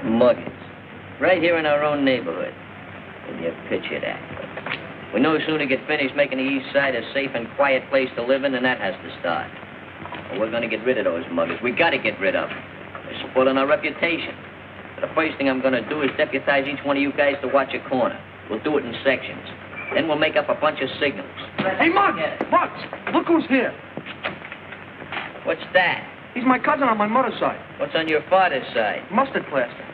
Muggins. Right here in our own neighborhood. Can you picture that? We no sooner get finished making the east side a safe and quiet place to live in, than that has to start. Well, we're going to get rid of those muggers. We got to get rid of them. They're spoiling our reputation. The first thing I'm going to do is deputize each one of you guys to watch a corner. We'll do it in sections. Then we'll make up a bunch of signals. Hey, Muggs! Muggs! Look who's here. What's that? He's my cousin on my mother's side. What's on your father's side? Mustard plaster.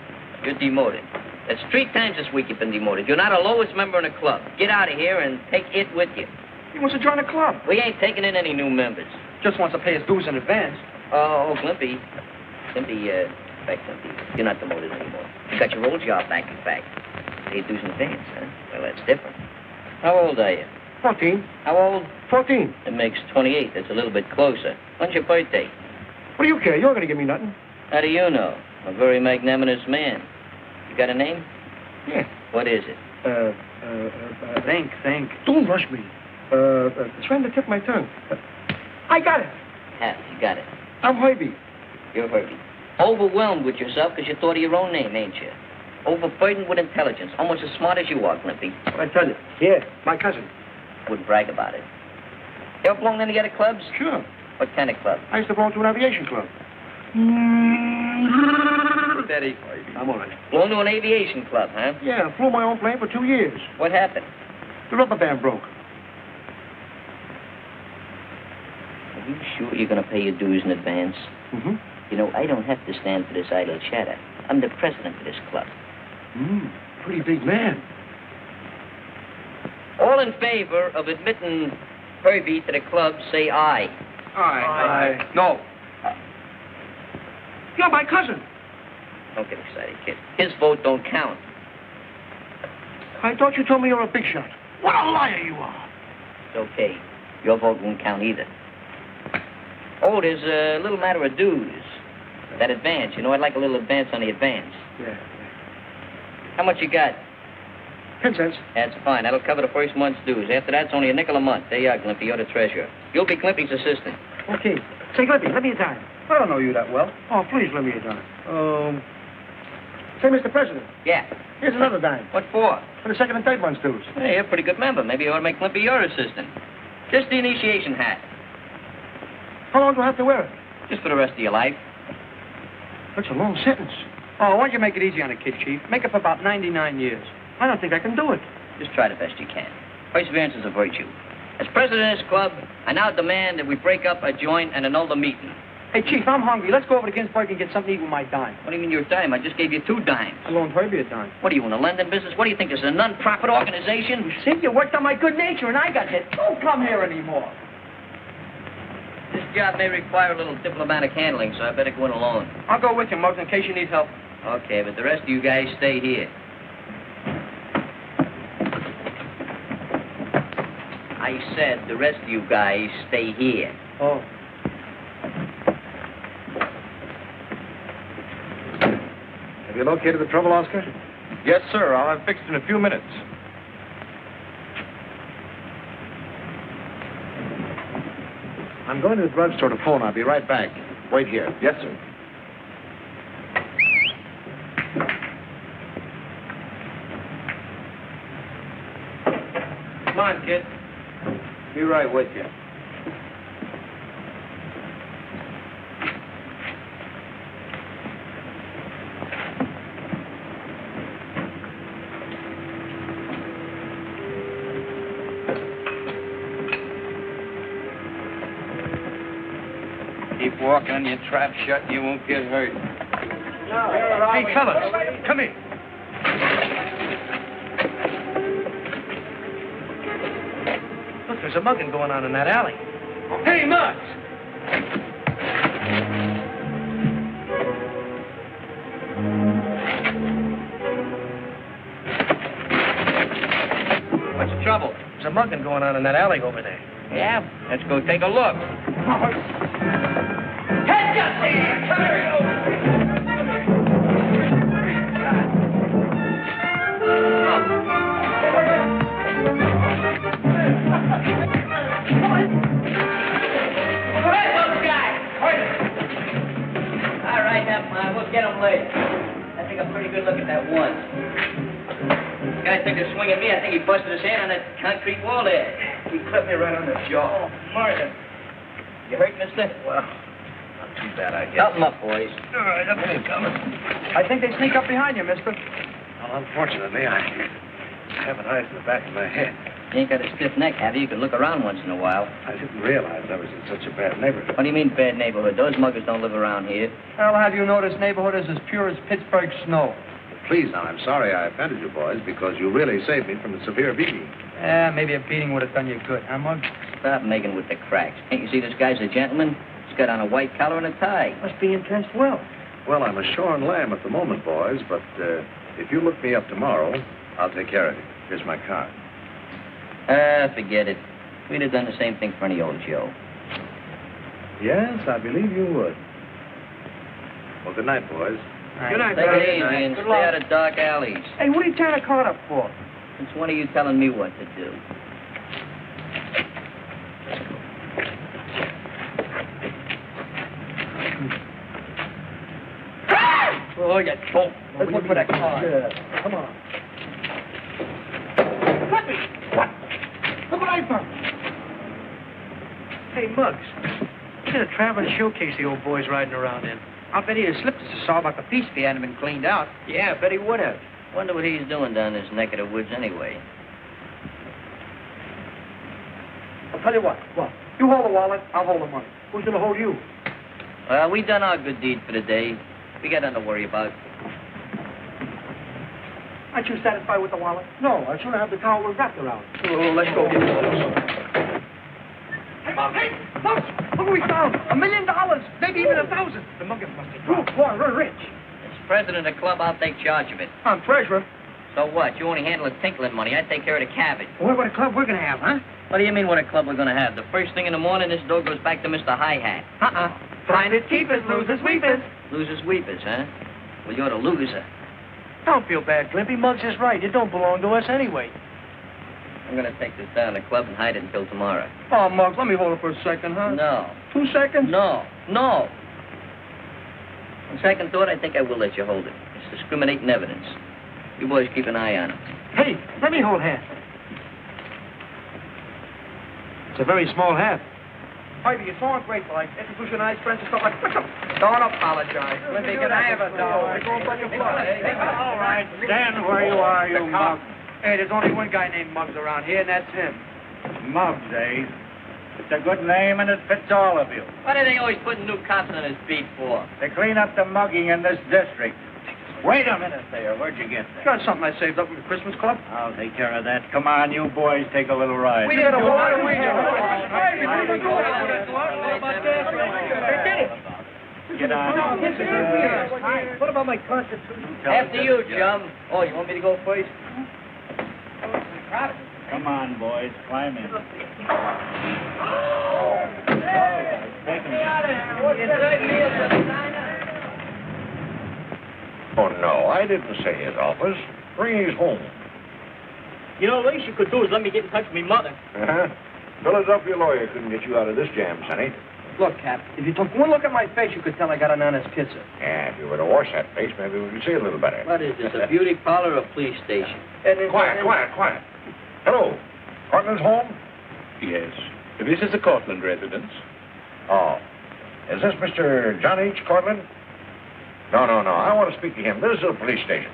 You're demoted. That's 3 times this week you've been demoted. You're now the lowest member in the club. Get out of here and take it with you. He wants to join the club. We ain't taking in any new members. Just wants to pay his dues in advance. Oh, Glimpy. Glimpy, you're not demoted anymore. You got your old job back, in fact. Paid dues in advance, huh? Well, that's different. How old are you? 14. How old? 14. It makes 28. That's a little bit closer. When's your birthday? What do you care? You're going to give me nothing. How do you know? A very magnanimous man. You got a name? Yeah. What is it? Think. Don't rush me. Trying to tip my tongue. I got it. Yeah, you got it. I'm Herbie. You're Herbie. Overwhelmed with yourself because you thought of your own name, ain't you? Overburdened with intelligence. Almost as smart as you are, Glimpy. What I tell you? Yeah, my cousin. Wouldn't brag about it. You ever belong to any other clubs? Sure. What kind of club? I used to belong to an aviation club. Steady. I'm all right. Belong to an aviation club, huh? Yeah, I flew my own plane for 2 years. What happened? The rubber band broke. Are you sure you're going to pay your dues in advance? Mm-hmm. You know, I don't have to stand for this idle chatter. I'm the president of this club. Pretty big man. All in favor of admitting Herbie to the club, say aye. Aye. No. You're my cousin. Don't get excited, kid. His vote don't count. I thought you told me you're a big shot. What a liar you are. It's okay. Your vote won't count either. Oh, there's a little matter of dues. That advance. You know, I'd like a little advance on the advance. Yeah. How much you got? 10 cents. That's fine. That'll cover the first month's dues. After that, it's only a nickel a month. There you are, Glimpy. You're the treasurer. You'll be Glimpy's assistant. Okay. Say, Glimpy, let me a dime. I don't know you that well. Oh, please let me a dime. Say, Mr. President. Yeah. Here's another dime. What for? For the second and third month's dues. Hey, you're a pretty good member. Maybe you ought to make Glimpy your assistant. Just the initiation hat. How long do I have to wear it? Just for the rest of your life. That's a long sentence. Oh, why don't you make it easy on the kid, Chief? Make it for about 99 years. I don't think I can do it. Just try the best you can. Perseverance is a virtue. As president of this club, I now demand that we break up, adjourn, and annul the meeting. Hey, Chief, I'm hungry. Let's go over to Ginsburg and get something to eat with my dime. What do you mean your dime? I just gave you 2 dimes. I loaned Herbie a dime. What are you, in the lending business? What do you think, this is a non-profit organization? See, you worked on my good nature and I got hit. Don't come here anymore. This job may require a little diplomatic handling, so I better go in alone. I'll go with you, Muggs, in case you need help. Okay, but the rest of you guys stay here. I said the rest of you guys stay here. Oh. Have you located the trouble, Oscar? Yes, sir. I'll have fixed in a few minutes. I'm going to the drugstore to phone. I'll be right back. Wait here. Yes, sir. Come on, kid. Be right with you. Keep walking on your trap shut and you won't get hurt. Hey, fellas, come here. Look, there's a mugging going on in that alley. Hey, Muggs! What's the trouble? There's a mugging going on in that alley over there. Yeah? Let's go take a look. Head just come here, Hey, little guy! we'll get him later. I think a pretty good look at that one. The guy took a swing at me. I think he busted his hand on that concrete wall there. He clipped me right on the jaw. Martin. You hurt, mister? Well, not too bad, I guess. Help him up, boys. All right, up they coming. I think they sneak up behind you, mister. Well, unfortunately, I have an eye in the back of my head. You ain't got a stiff neck, have you? You can look around once in a while. I didn't realize I was in such a bad neighborhood. What do you mean, bad neighborhood? Those muggers don't live around here. Well, have you know this neighborhood is as pure as Pittsburgh snow? Please, now, I'm sorry I offended you boys because you really saved me from a severe beating. Maybe a beating would have done you good, huh, Mug? Stop making with the cracks. Can't you see this guy's a gentleman? He's got on a white collar and a tie. Must be intensed well. Well, I'm a shorn lamb at the moment, boys, but if you look me up tomorrow, I'll take care of you. Here's my card. Forget it. We'd have done the same thing for any old Joe. Yes, I believe you would. Well, good night, boys. Good night, Take buddy. it easy and stay out of dark alleys. Hey, what are you tying a card up for? It's one of you telling me what to do. Oh, you dope. Let's look for that card. Yeah. Come on. Let me. What? Look what I found. Hey, Muggs. Look at the traveling showcase the old boy's riding around in. I'll bet he'd have slipped us a saw about the piece if he hadn't been cleaned out. Yeah, I bet he would have. Wonder what he's doing down this neck of the woods anyway. I'll tell you what. What? You hold the wallet, I'll hold the money. Who's going to hold you? Well, we done our good deed for the day. We got nothing to worry about. Aren't you satisfied with the wallet? No, I should have the towel wrapped around. Oh, let's go get it. Hey, Mom, hey! Look! Look what we found! $1 million! Maybe even 1,000! The muggers must be drunk. Boy, we're rich. As president of the club, I'll take charge of it. I'm treasurer. So what? You only handle the tinkling money. I take care of the cabbage. Boy, what a club we're going to have, huh? What do you mean what a club we're going to have? The first thing in the morning, this door goes back to Mr. Hi-Hat. Find it, keep it, losers, weepers. Losers, weepers, huh? Well, you're the loser. Don't feel bad, Glimpy. Muggs is right. It don't belong to us anyway. I'm going to take this down to the club and hide it until tomorrow. Oh, Muggs, let me hold it for a second, huh? No. 2 seconds? No. On second thought, I think I will let you hold it. It's discriminating evidence. You boys keep an eye on it. Hey, let me hold hat. It's a very small hat. Ivy, you're so ungrateful. I introduce you to nice friends and stuff like that. Don't apologize. Limpy, can I have a dog? All right, stand where you are, you mug. Hey, there's only one guy named Muggs around here, and that's him. Muggs, eh? It's a good name, and it fits all of you. What are they always putting new cops on his beat for? To clean up the mugging in this district. Wait a minute there. Where'd you get that? Got something I saved up from the Christmas club. I'll take care of that. Come on, you boys, take a little ride. We didn't know what we Get on. What about my constitution? After you, chum. Oh, you want me to go first? Come on, boys, climb in. Take Oh, no, I didn't say his office. Bring his home. You know, the least you could do is let me get in touch with me mother. Uh-huh. Philadelphia lawyer couldn't get you out of this jam, Sonny. Look, Cap, if you took one look at my face, you could tell I got an honest kisser. Yeah, if you were to wash that face, maybe we could see a little better. What is this, a beauty parlor or a police station? Quiet. Hello. Cortland's home? Yes. This is the Cortland residence. Oh. Is this Mr. John H. Cortland? No. I want to speak to him. This is a police station.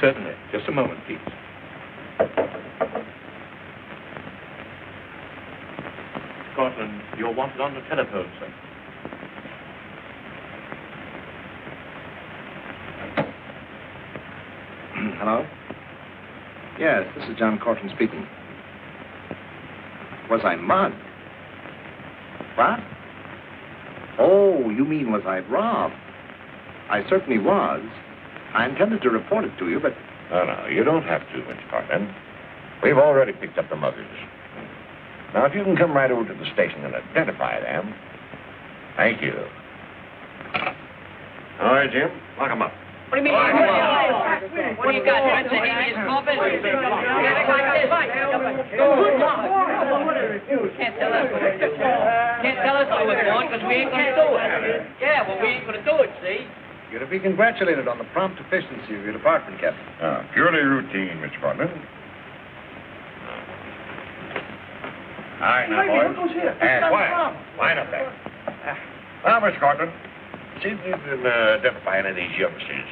Certainly. Just a moment, please. Cortland, you're wanted on the telephone, sir. Hello? Yes, this is John Cortland speaking. Was I mugged? What? Oh, you mean was I robbed? I certainly was. I intended to report it to you, but... No, you don't have to, Mr. Cortland. We've already picked up the muggers. Now, if you can come right over to the station and identify them. Thank you. All right, Jim, lock them up. What do you mean? What do you got? Friends of Hades coffin? Can't tell us what we're doing because we ain't going to do it. Yeah, well, we ain't going to do it, see? You're to be congratulated on the prompt efficiency of your department, Captain. Purely routine, Mr. Cortland. All right, now, boys. Quiet. Line up there. Now, Mr. Cortland, see if you can identify any of these youngsters.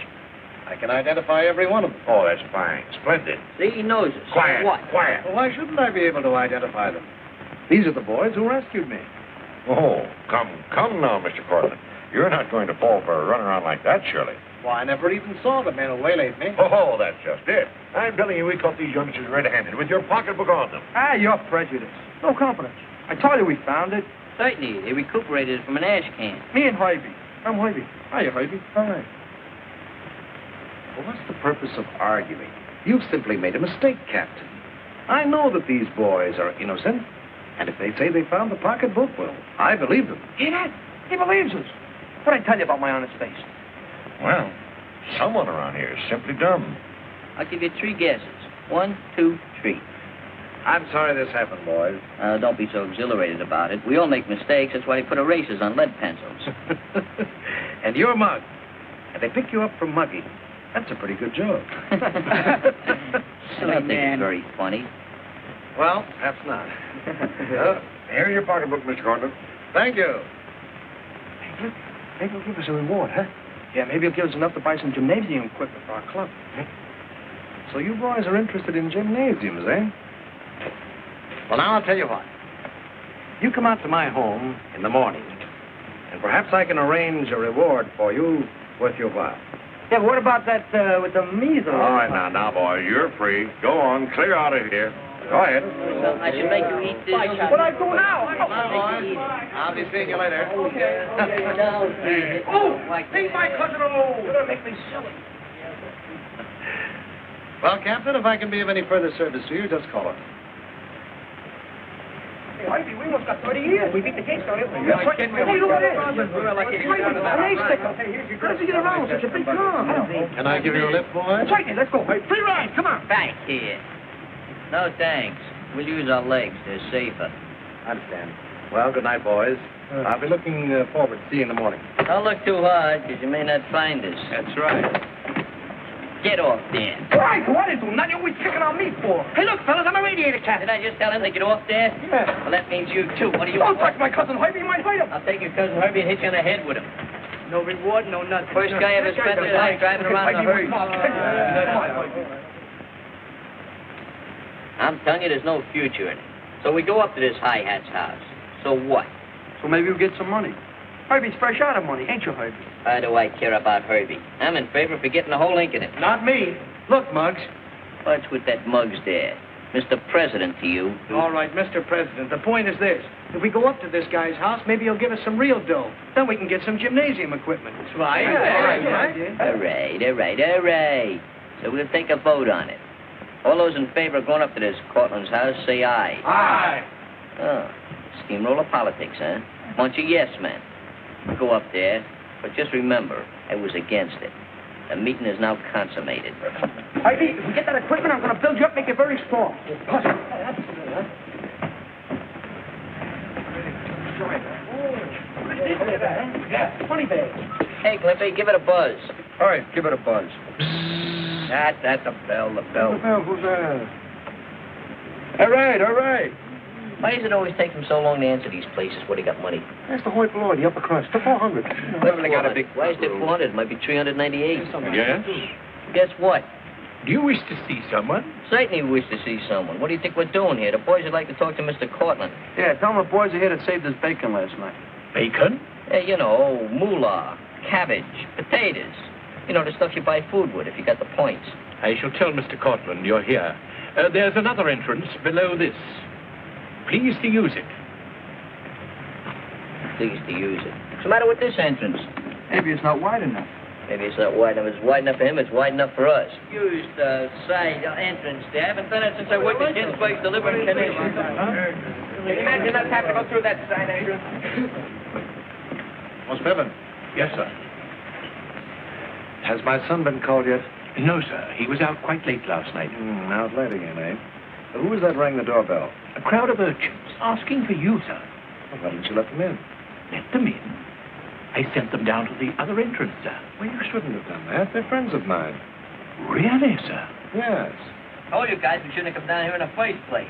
I can identify every one of them. Oh, that's fine. Splendid. See, he knows us. Quiet. What? Quiet. Well, why shouldn't I be able to identify them? These are the boys who rescued me. Oh, come now, Mr. Cortland. You're not going to fall for a runaround like that, surely. Well, I never even saw the men who waylaid me. Oh, that's just it. I'm telling you, we caught these youngsters red-handed with your pocketbook on them. You're prejudiced. No confidence. I told you we found it. Certainly, they recuperated it from an ash can. Me and Hybie. I'm Hybie. Hiya, Hybie. All right. Well, what's the purpose of arguing? You've simply made a mistake, Captain. I know that these boys are innocent. And if they say they found the pocketbook, well, I believe them. Hear that? He believes us. What'd I tell you about my honest face? Well, someone around here is simply dumb. I'll give you 3 guesses. 1, 2, 3. I'm sorry this happened, boys. Don't be so exhilarated about it. We all make mistakes. That's why they put erasers on lead pencils. And you're mugged. And they pick you up for mugging. That's a pretty good joke. I don't think it's very funny. Well, perhaps not. Here's your pocketbook, Mr. Cortland. Thank you. Maybe he'll give us a reward, huh? Yeah, maybe he'll give us enough to buy some gymnasium equipment for our club. So you boys are interested in gymnasiums, eh? Well, now I'll tell you what. You come out to my home in the morning, and perhaps I can arrange a reward for you worth your while. Yeah, but what about that with the measles? All right, now, boy, you're free. Go on, clear out of here. Go ahead. So I should make you eat this. What I do now? I'll be seeing you later. Oh, leave my cousin alone. Don't make me silly. Well, Captain, if I can be of any further service to you, just call it. Hey, Ivy, we almost got 30 years. We beat the case, don't we? Yes, Hey, look at this. An ace sticker. How does he get around with such a big car? Can I give you a lift, boys? Certainly, let's go. Free ride, come on. Back here. No, thanks. We'll use our legs. They're safer. I understand. Well, good night, boys. I'll be looking forward to seeing you in the morning. Don't look too hard, because you may not find us. That's right. Get off there. Right, what is it? Nothing you always picking on me for? Hey, look, fellas, I'm a radiator captain. Did I just tell him to get off there? Yeah. Well, that means you, too. What do you Don't want? touch my cousin Herbie, you might hurt him. I'll take your cousin Herbie and hit you on the head with him. No reward, no nothing. First guy ever spent his life driving around the herd. I'm telling you, there's no future in it. So we go up to this high hat's house. So what? So maybe we'll get some money. Herbie's fresh out of money, ain't you, Herbie? Why do I care about Herbie? I'm in favor for getting the whole ink in it. Not me. Look, Muggs. What's with that Muggs there? Mr. President to you. All right, Mr. President, the point is this. If we go up to this guy's house, maybe he'll give us some real dough. Then we can get some gymnasium equipment. That's right. All right. So we'll take a vote on it. All those in favor of going up to this Cortland's house, say aye. Aye. Oh, steamroller politics, huh? Bunch of yes men. Go up there, but just remember, I was against it. The meeting is now consummated. Herbie, if we get that equipment, I'm going to build you up, make you very strong. Funny bag. Hey, Cliffy, give it a buzz. All right, give it a buzz. That's the bell. Who's that? All right. Why does it always take them so long to answer these places where they got money? That's the Hoyt Lloyd, the upper crust, the 400. Why is there 400? It might be 398. Yes? Guess what? Do you wish to see someone? Certainly we wish to see someone. What do you think we're doing here? The boys would like to talk to Mr. Cortland. Yeah, tell him the boys are here that saved us bacon last night. Bacon? Hey, you know, moolah, cabbage, potatoes. You know, the stuff you buy food with if you got the points. I shall tell Mr. Cortland you're here. There's another entrance below this. Please to use it. Please to use it. What's the matter with this entrance? Maybe it's not wide enough. Maybe it's not wide enough. It's wide enough for him. It's wide enough for us. Use the side entrance there. I haven't done it since I worked at Ginsburg's delivering condition. Can you imagine us having to go through that side entrance? What's Bevan? Yes, sir. Has my son been called yet? No, sir. He was out quite late last night. Out late again, eh? Who was that rang the doorbell? A crowd of urchins asking for you, sir. Why didn't you let them in? Let them in. I sent them down to the other entrance, sir. Well, you shouldn't have done that. They're friends of mine. Really, sir? Yes. Told you guys we shouldn't have come down here in the first place.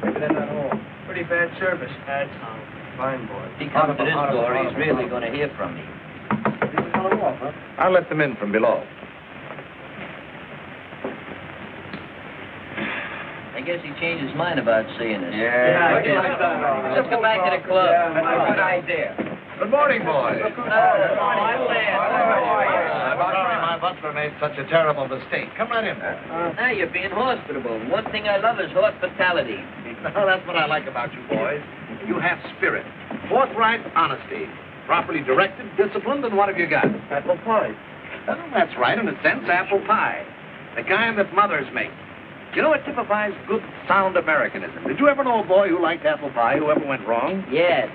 Maybe they're not home. Pretty bad service. Bad Tom. Fine boy. If he comes to this door, he's really going to hear from me. I'll let them in from below. I guess he changed his mind about seeing us. Yeah, Let's go back to the club. Good idea. Good morning, boys. I'm sorry my butler made such a terrible mistake. Come right in. Now you're being hospitable. One thing I love is hospitality. Well, that's what I like about you boys. You have spirit, forthright honesty, properly directed, disciplined, and what have you got? Apple pie. Well, that's right, in a sense, apple pie. The kind that mothers make. You know, it typifies good, sound Americanism. Did you ever know a boy who liked apple pie who ever went wrong? Yes.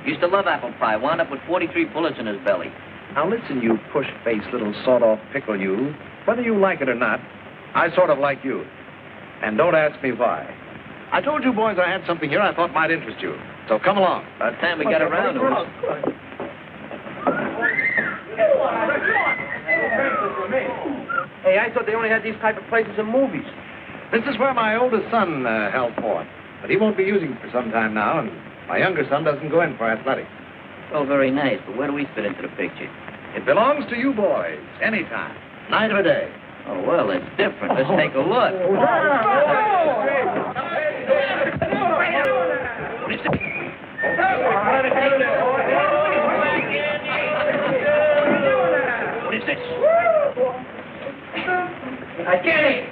Used to love apple pie. Wound up with 43 bullets in his belly. Now listen, you push-faced little sawed-off pickle you. Whether you like it or not, I sort of like you. And don't ask me why. I told you boys I had something here I thought might interest you. So come along. By the time we got around to it. Hey, I thought they only had these type of places in movies. This is where my oldest son held forth. But he won't be using it for some time now, and my younger son doesn't go in for athletics. Oh, very nice. But where do we fit into the picture? It belongs to you boys, anytime, night or day. Oh, well, that's different. Let's take a look. What is this? I get it.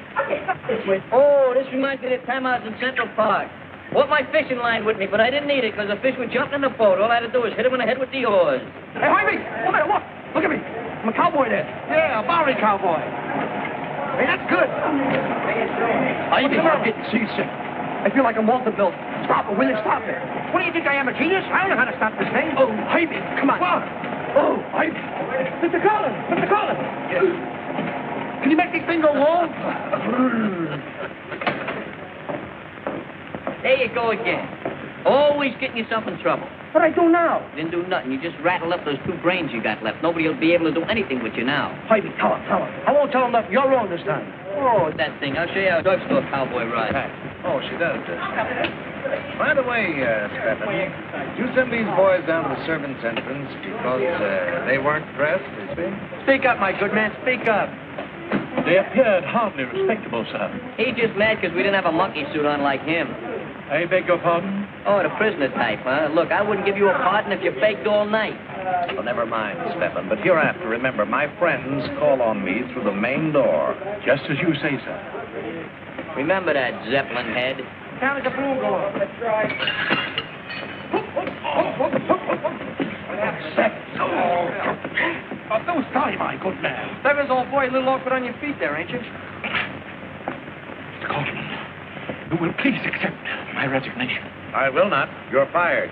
Oh, this reminds me of the time I was in Central Park. Brought my fishing line with me, but I didn't need it because the fish were jumping in the boat. All I had to do was hit him in the head with the oars. Hey, Jaime! Look at it, look! Look at me! I'm a cowboy there. Yeah, a Bowery cowboy. Hey, that's good. I'm getting seasick. I feel like I'm Walter Bill. Stop it, will you? Stop it. What do you think I am, a genius? I don't know how to stop this thing. Oh, Jaime, come on. What? Oh, Jaime. Mr. Collins! Mr. Collins! Yes. Can you make this thing go long? There you go again. Always getting yourself in trouble. What I do now? You didn't do nothing. You just rattled up those 2 brains you got left. Nobody will be able to do anything with you now. Jaime, tell him. I won't tell him nothing. You're wrong this time. Oh, that thing. I'll show you how a drugstore cowboy rides. Oh, she does, does she? By the way, Stephen, you send these boys down to the servants' entrance because they weren't dressed, is it? Speak up, my good man. Speak up. They appeared hardly respectable, sir. He's just mad because we didn't have a monkey suit on like him. I beg your pardon? Oh, the prisoner type, huh? Look, I wouldn't give you a pardon if you begged all night. Well, never mind, Stephen. But hereafter, remember, my friends call on me through the main door. Just as you say, sir. Remember that, Zeppelin head? Down at the blue door. That's right. Oh, don't sorry, my good man. Stebbins, old boy, a little awkward on your feet there, ain't you? Mr. Cortland, you will please accept my resignation. I will not. You're fired.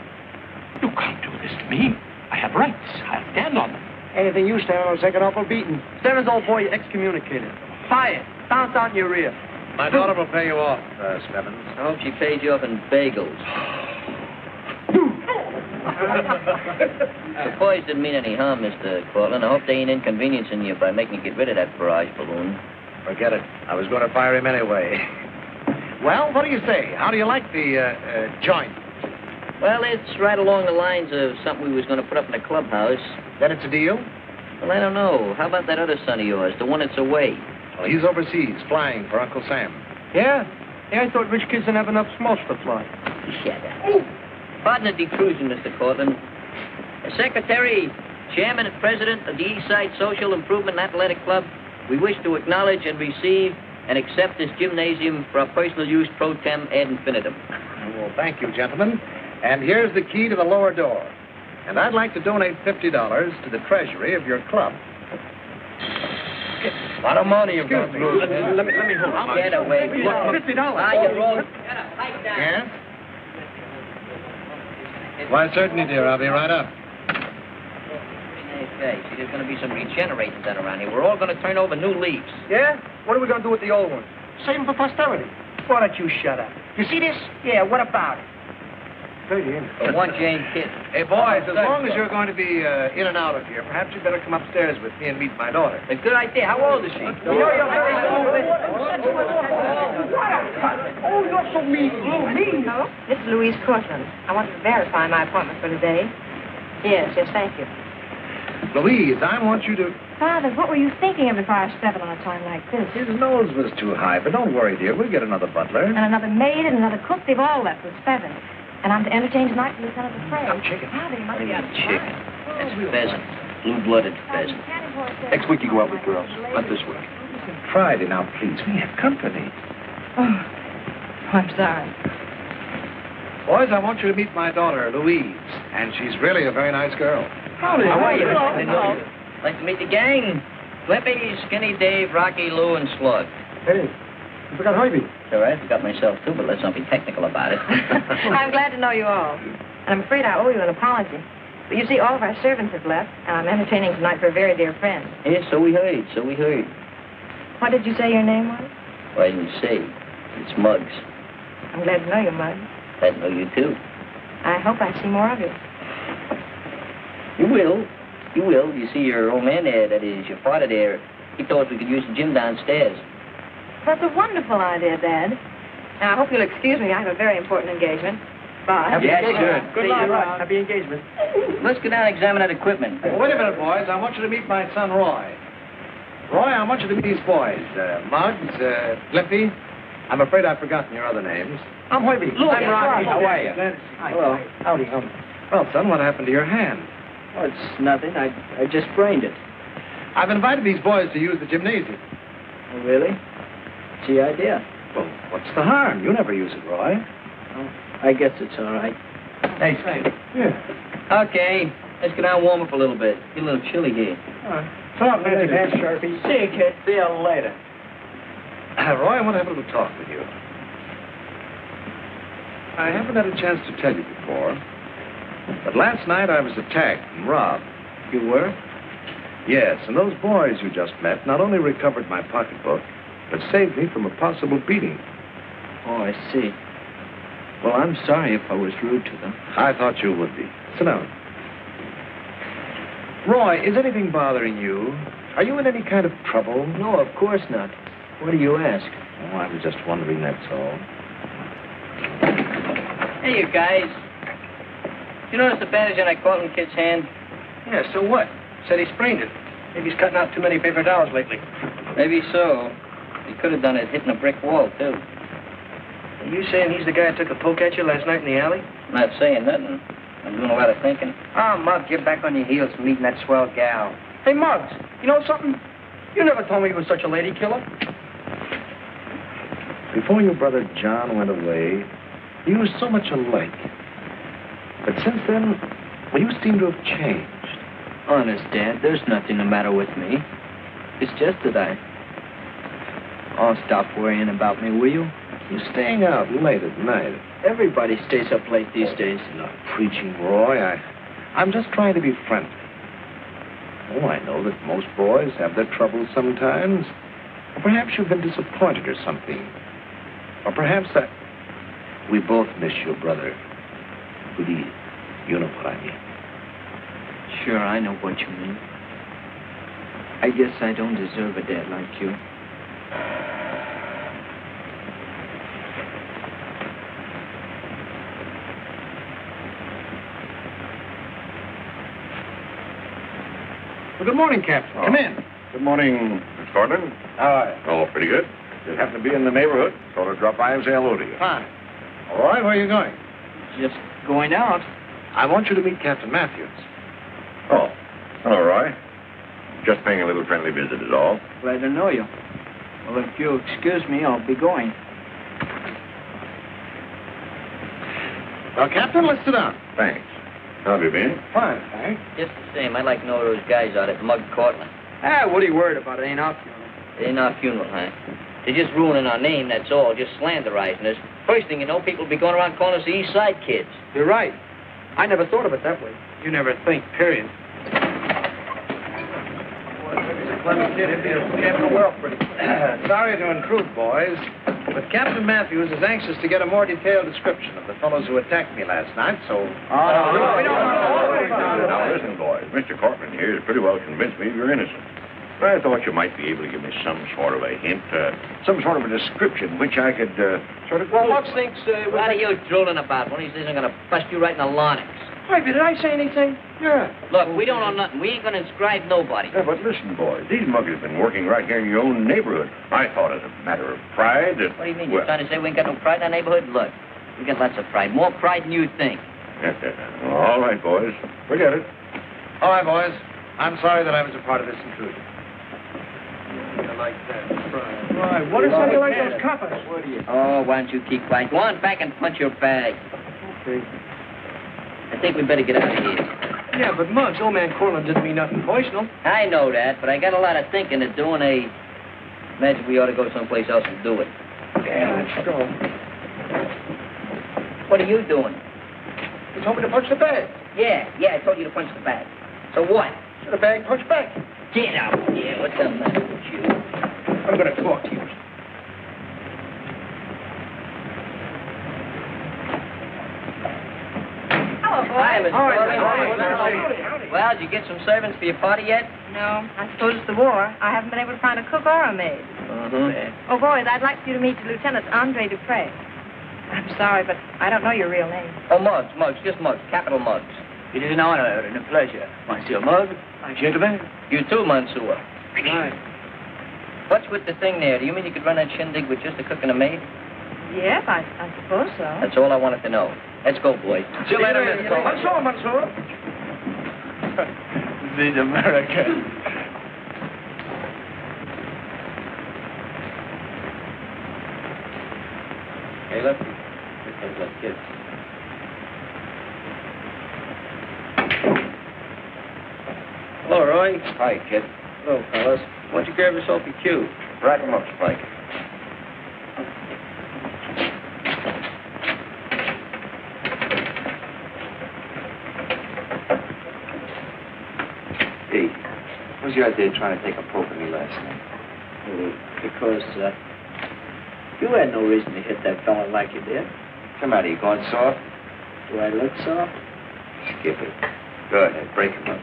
You can't do this to me. I have rights. I'll stand on them. Anything you stand on will take an awful beating. Stebbins, old boy, you excommunicated. Fired. Bounce out in your rear. My daughter will pay you off, Stebbins. I hope she pays you off in bagels. The boys didn't mean any harm, Mr. Cortland. I hope they ain't inconveniencing you by making you get rid of that barrage balloon. Forget it. I was going to fire him anyway. Well, what do you say? How do you like the joint? Well, it's right along the lines of something we was going to put up in the clubhouse. Then it's a deal? Well, I don't know. How about that other son of yours, the one that's away? Well, he's overseas, flying for Uncle Sam. Yeah? Yeah, I thought rich kids didn't have enough smokes to fly. Shut up. Pardon the decrusion, Mr. Cortland. Secretary, Chairman and President of the Eastside Social Improvement and Athletic Club, we wish to acknowledge and receive and accept this gymnasium for our personal use pro tem ad infinitum. Well, thank you, gentlemen. And here's the key to the lower door. And I'd like to donate $50 to the treasury of your club. A lot of money you've got. Let me hold it. Get away. $50. Ah, you're wrong. Yes? Why, certainly, dear. I'll be right up. Okay, see, there's going to be some regenerating done around here. We're all going to turn over new leaves. Yeah? What are we going to do with the old ones? Save them for posterity. Why don't you shut up? You see this? Yeah, what about it? Pretty, isn't it? But one Jane kid. Hey, boys, as long as you're going to be in and out of here, perhaps you'd better come upstairs with me and meet my daughter. A good idea. How old is she? Oh, you're so mean. Hello? This is Louise Cortland. I want to verify my appointment for today. Yes, thank you. Louise, I want you to... Father, what were you thinking of before I stepped on a time like this? His nose was too high, but don't worry, dear. We'll get another butler. And another maid and another cook. They've all left with 7. And I'm to entertain tonight for Lieutenant Dufresne. I'm chicken. Father, you must be Chicken. That's pheasant. Blue-blooded pheasant. Next week you go out with girls. Not this week. Friday, now, please. We have company. Oh, I'm sorry. Boys, I want you to meet my daughter, Louise. And she's really a very nice girl. How are you? Hello. Like to meet the gang? Flippy, Skinny Dave, Rocky, Lou, and Slug. Hey, you forgot Harvey. All right, I forgot myself, too, but let's not be technical about it. I'm glad to know you all. And I'm afraid I owe you an apology. But you see, all of our servants have left, and I'm entertaining tonight for a very dear friend. Yes, so we heard. What did you say your name was? Why didn't you say? It's Muggs. I'm glad to know you, Muggs. Glad to know you, too. I hope I see more of you. You will. You will. You see, your old man there, that is, your father there, he told us we could use the gym downstairs. That's a wonderful idea, Dad. Now, I hope you'll excuse me. I have a very important engagement. Bye. Yeah, sure. Good luck. Happy engagement. Let's go down and examine that equipment. Well, wait a minute, boys. I want you to meet my son, Roy. Roy, I want you to meet these boys. Muggs, Flippy. I'm afraid I've forgotten your other names. I'm Harvey. I'm Rocky. How are you? Hello. Howdy, Well, son, what happened to your hand? Oh, it's nothing. I just sprained it. I've invited these boys to use the gymnasium. Oh, really? What's the idea? Well, what's the harm? You never use it, Roy. Oh, I guess it's all right. Thanks, kid. Yeah. Okay, let's go down and warm up a little bit. Get a little chilly here. All right. Talk, Nancy. Thanks, Sharpie. See you, kid. See you later. Roy, I want to have a little talk with you. I haven't had a chance to tell you before, but last night I was attacked and robbed. You were? Yes, and those boys you just met not only recovered my pocketbook, but saved me from a possible beating. Oh, I see. Well, I'm sorry if I was rude to them. I thought you would be. Sit down. Roy, is anything bothering you? Are you in any kind of trouble? No, of course not. What do you ask? Oh, I was just wondering, that's all. Hey, you guys. You notice the bandage on that Cortland kid's hand? Yeah, so what? Said he sprained it. Maybe he's cutting out too many paper dolls lately. Maybe so. He could have done it hitting a brick wall, too. Are you saying he's the guy who took a poke at you last night in the alley? Not saying nothing. I'm doing a lot of thinking. Oh, Muggs, get back on your heels from meeting that swell gal. Hey, Muggs, you know something? You never told me you were such a lady killer. Before your brother John went away, you were so much alike. But since then, well, you seem to have changed. Honest, Dad, there's nothing the matter with me. It's just that Oh, stop worrying about me, will you? You're staying out late at night. Everybody stays up late these days. Not preaching, Roy. I'm just trying to be friendly. Oh, I know that most boys have their troubles sometimes. Or perhaps you've been disappointed or something. Or perhaps we both miss your brother. Please, you know what I mean. Sure, I know what you mean. I guess I don't deserve a dad like you. Well, good morning, Captain. Come in. Good morning, Miss Cortland. How are you? Oh, pretty good. Just happen to be in the neighborhood. Thought I'd drop by and say hello to you. Fine. All right, where are you going? Just going out. I want you to meet Captain Matthews. Oh, hello, Roy. Just paying a little friendly visit is all. Glad to know you. Well, if you'll excuse me, I'll be going. Well, Captain, let's sit down. Thanks. How have you been? Fine, thanks. Just the same, I'd like to know those guys out at Mug Cortland. What are you worried about? It ain't our funeral. It ain't our funeral, huh? They're just ruining our name, that's all, just slanderizing us. First thing you know, people will be going around calling us the East Side Kids. You're right. I never thought of it that way. You never think, period. Sorry to intrude, boys. but Captain Matthews is anxious to get a more detailed description of the fellows who attacked me last night, so... Now, listen, boys. Mr. Cortland here has pretty well convinced me you're innocent. But I thought you might be able to give me some sort of a hint, some sort of a description which I could sort of... Well, Muggs thinks... What are you drooling about? One of these days I'm going to bust you right in the larynx. Ivy, did I say anything? Yeah. Look, we don't know nothing. We ain't going to inscribe nobody. Yeah, but listen, boys. These muggers have been working right here in your own neighborhood. I thought as a matter of pride that... What do you mean? You're trying to say we ain't got no pride in our neighborhood? Look, we got lots of pride. More pride than you think. All right, boys. Forget it. All right, boys. I'm sorry that I was a part of this intrusion. Right, what is something like those coppers? Oh, why don't you keep quiet? Go on back and punch your bag. Okay. I think we better get out of here. Yeah, but Muggs, old man Cortland didn't mean nothing personal. I know that, but I got a lot of thinking to do, and I imagine we ought to go someplace else and do it. Yeah, let's go. What are you doing? You told me to punch the bag. Yeah, I told you to punch the bag. So what? So the bag punch back. Get out. Yeah, what's the matter with you? I'm going to talk to you. Hello, boy. Hi, Miss All right, Cortland. Well, did you get some servants for your party yet? No, I suppose it's the war. I haven't been able to find a cook or a maid. Mm-hmm. Oh, boys, I'd like you to meet Lieutenant Andre Dupre. I'm sorry, but I don't know your real name. Oh, Muggs, just Muggs, capital Muggs. It is an honor and a pleasure, Monsieur Mugg, my gentleman. You too, Mansour. Right. What's with the thing there? Do you mean you could run that shindig with just a cook and a maid? Yes, I suppose so. That's all I wanted to know. Let's go, boys. See you later, Miss Cortland. Mansour. This is America. Hey, look. Let's kiss. Hello, Roy. Hi, kid. Hello, fellas. Why don't you grab yourself a cue? Rack 'em up, Spike. Hey, what's your idea of trying to take a poke at me last night? Because you had no reason to hit that fella like you did. Come out, are you going soft? Do I look soft? Skip it. Go ahead, break him up.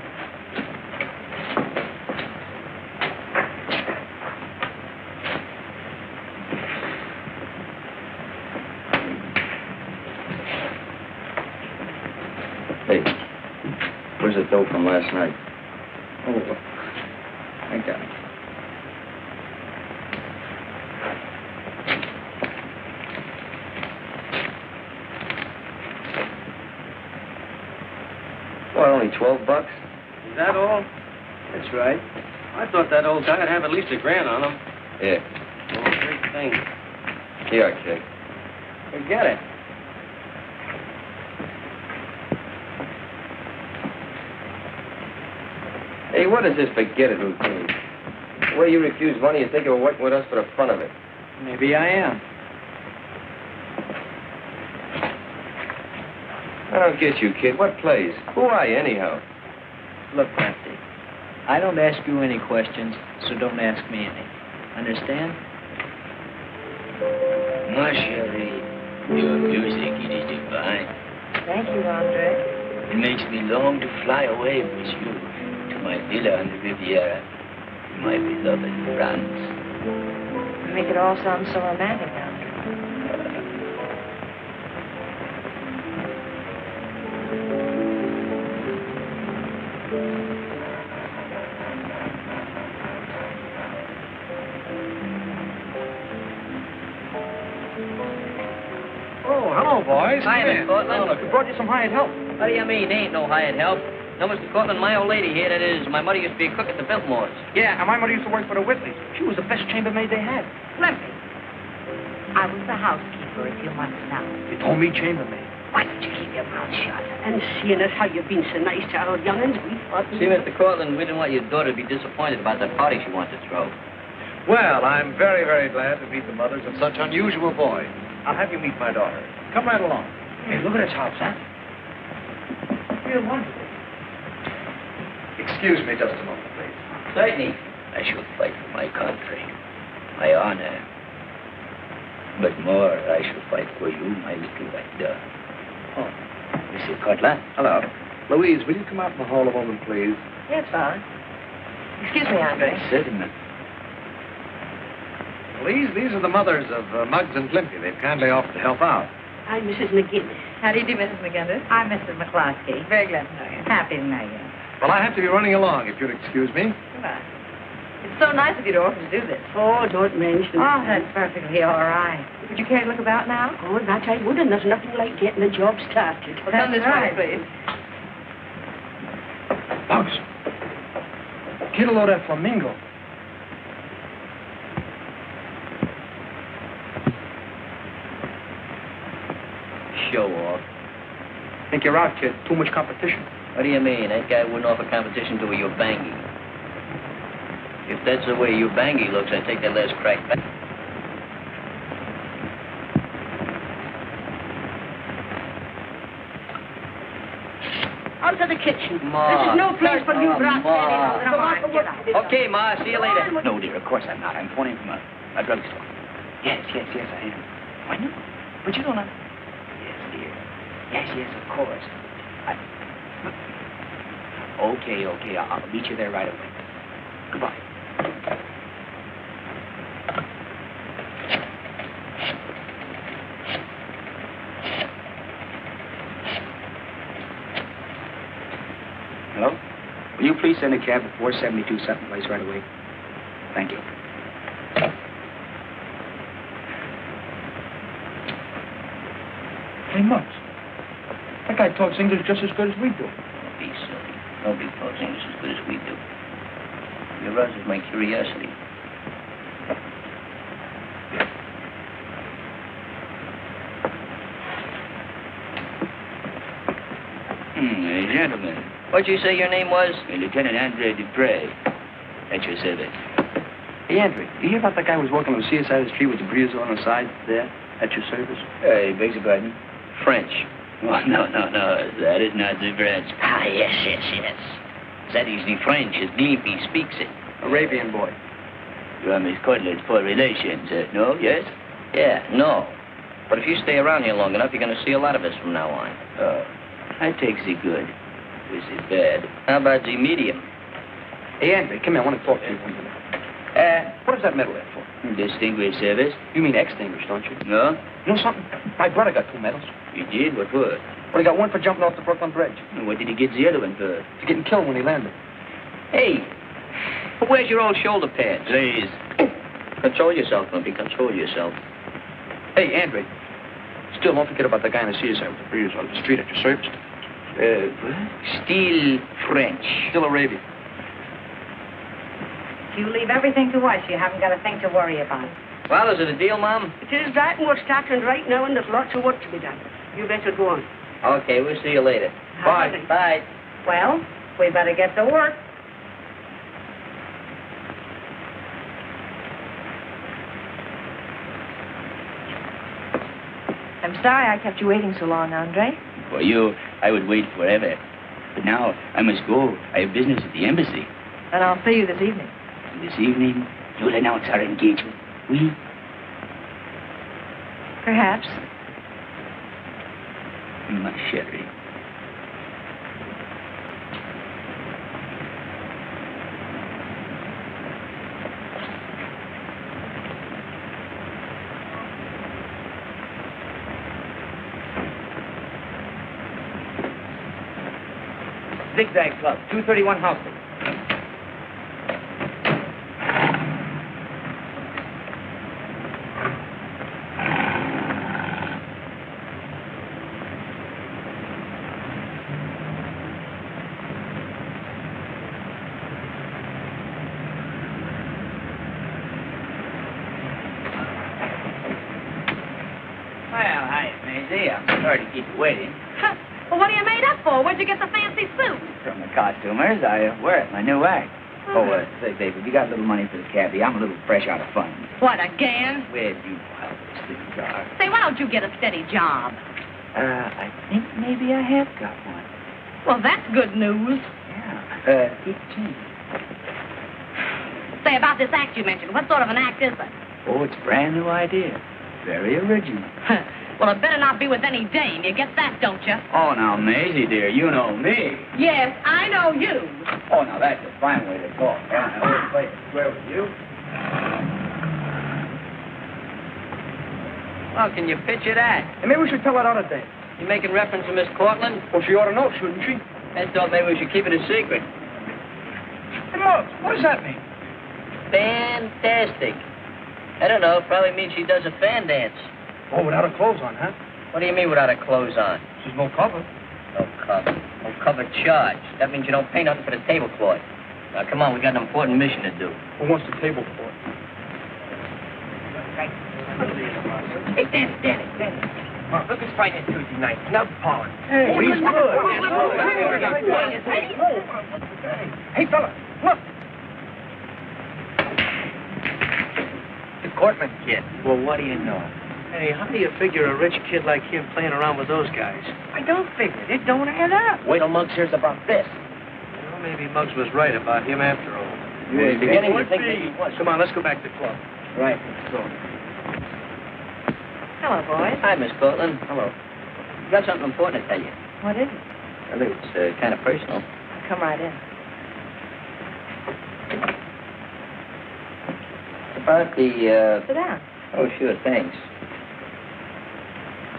Hey, where's the dope from last night? Oh, I got it. What, only $12? Is that all? That's right. I thought that old guy would have at least $1,000 on him. Yeah. Oh, great thing. Here, kid. Forget it. Hey, what is this forget it routine? The way you refuse money, you think you were working with us for the fun of it. Maybe I am. I don't get you, kid. What plays? Who are you, anyhow? Look, Lefty, I don't ask you any questions, so don't ask me any. Understand? Ma chérie, your music, it is divine. Thank you, Andre. It makes me long to fly away with you to my villa on the Riviera, to my beloved France. You make it all sound so romantic, Andre. Oh, hello, boys. Hi, Miss Cortland. Look, we brought you some hired help. What do you mean? There ain't no hired help. No, Mr. Cortland, my old lady here, that is, my mother used to be a cook at the Biltmores. Yeah, and my mother used to work for the Whitleys. She was the best chambermaid they had. Lefty, I was the housekeeper a few months now. You told me chambermaid. Why did you keep your mouth shut? And seeing as how you've been so nice to our young'uns, we thought... See, Mr. Cortland, we didn't want your daughter to be disappointed about that party she wanted to throw. Well, I'm very, very glad to meet the mothers of such unusual boys. I'll have you meet my daughter. Come right along. Hey, look at this house, huh? Real wonderful. Excuse me just a moment, please. Certainly. I shall fight for my country, my honor. But more, I shall fight for you, my little Wanda. Oh, Mr. Cutler. Hello. Louise, will you come out in the hall a moment, please? Yes, Father. Excuse me, Andre. Certainly. Louise, these are the mothers of Muggs and Glimpy. They've kindly offered to help out. I'm Mrs. McGinnis. How do you do, Mrs. McGinnis? I'm Mrs. McCloskey. Very glad to know you. Happy to know you. Well, I have to be running along, if you'll excuse me. Goodbye. It's so nice of you to offer to do this. Oh, don't mention Oh, it. that's perfectly all right. Would you care to look about now? Oh, that I would, and there's nothing like getting a job started. Well, come this right. way, please. Bugs. Get a load of that flamingo. Show off. Think you're out, kid. Too much competition. What do you mean? That guy wouldn't offer competition to a Ubangi. If that's the way Ubangi looks, I take that last crack back. Out to the kitchen. Ma. This is no place for you Oh, brats Ma. anyhow. Come on, get out. Okay, Ma, see you later. No, dear, of course I'm not. I'm phoning from a drugstore. Yes, I am. I know. But you don't know. Yes, dear. Yes, of course. Okay. I'll meet you there right away. Goodbye. Hello? Will you please send a cab to 472 Sutton Place right away? Thank you. Hey, Muggs. That guy talks English just as good as we do. Don't be silly. Nobody talks English as good as we do. You arouses my curiosity. Gentlemen, What'd you say your name was? Lieutenant Andre Dupre. At your service. Hey, Andre, you hear about that guy who was walking on the side of the street with the breeze on the side there? At your service? Hey, begs your pardon? French. Oh, no. That is not the French. Ah, yes. That is the French as Glimpy speaks it. Arabian boy. You are Miss Cutler's poor relations, no? Yes? Yeah, no. But if you stay around here long enough, you're going to see a lot of us from now on. Oh, I take the good. With the bad. How about the medium? Hey, Andre, come here. I want to talk to you for a minute. What is that medal there for? Distinguished service? You mean extinguished, don't you? No? You know something? My brother got 2 medals. You did? What for? Well, he got one for jumping off the Brooklyn Bridge. What did he get the other one for? For getting killed when he landed. Hey, where's your old shoulder pads? Please. Control yourself, Lumpy. Control yourself. Hey, Andre. Still, don't forget about the guy in the CSI with the breeze on the street at your service. Still French. Still Arabian. If you leave everything to us, you haven't got a thing to worry about. Well, is it a deal, Mom? It is that, and we're starting right now, and there's lots of work to be done. You better go on. Okay, we'll see you later. Bye. Bye. Well, we better get to work. I'm sorry I kept you waiting so long, Andre. For you, I would wait forever. But now, I must go. I have business at the embassy. And I'll see you this evening. This evening, you'll announce our engagement. We? Perhaps. My chérie. Zigzag Club, 231 Houston. Well, hi, Maisie. I'm sorry to keep you waiting. Well, what are you made up for? Where'd you get the fancy suit? From the costumers, I wear it, my new act. Say, baby, you got a little money for the cabbie. I'm a little fresh out of funds. What, again? Where do you help this things are? Say, why don't you get a steady job? I think maybe I have got one. Well, that's good news. Yeah. 15. Say, about this act you mentioned, what sort of an act is it? Oh, it's a brand new idea. Very original. Well, it better not be with any dame. You get that, don't you? Oh, now, Maisie, dear, you know me. Yes, I know you. Oh, now, that's a fine way to talk. I always play it square with you. Well, can you picture that? And maybe we should tell that other dame. You making reference to Miss Cortland? Well, she ought to know, shouldn't she? I thought maybe we should keep it a secret. Hey, Muggs, what does that mean? Fantastic. I don't know. Probably means she does a fan dance. Oh, without her clothes on, huh? What do you mean without her clothes on? She's no cover. No cover. No cover charge. That means you don't pay nothing for the tablecloth. Now, come on. We got an important mission to do. Who wants the table for it? Hey, Danny. Look who's fighting Tuesday night. Snub Pollen. Hey, he's good. Hey, fella, look. The Cortland kid. Well, what do you know? Hey, how do you figure a rich kid like him playing around with those guys? I don't figure. It don't add up. Wait till Muggs hears about this. Well, maybe Muggs was right about him after all. You're beginning to would think be. that he was. Come on, let's go back to the club. Right. Let's go. Hello, boys. Hi, Miss Cortland. Hello. I've got something important to tell you. What is it? Well, it's kind of personal. Come right in. About the, Sit down. Oh, sure, thanks.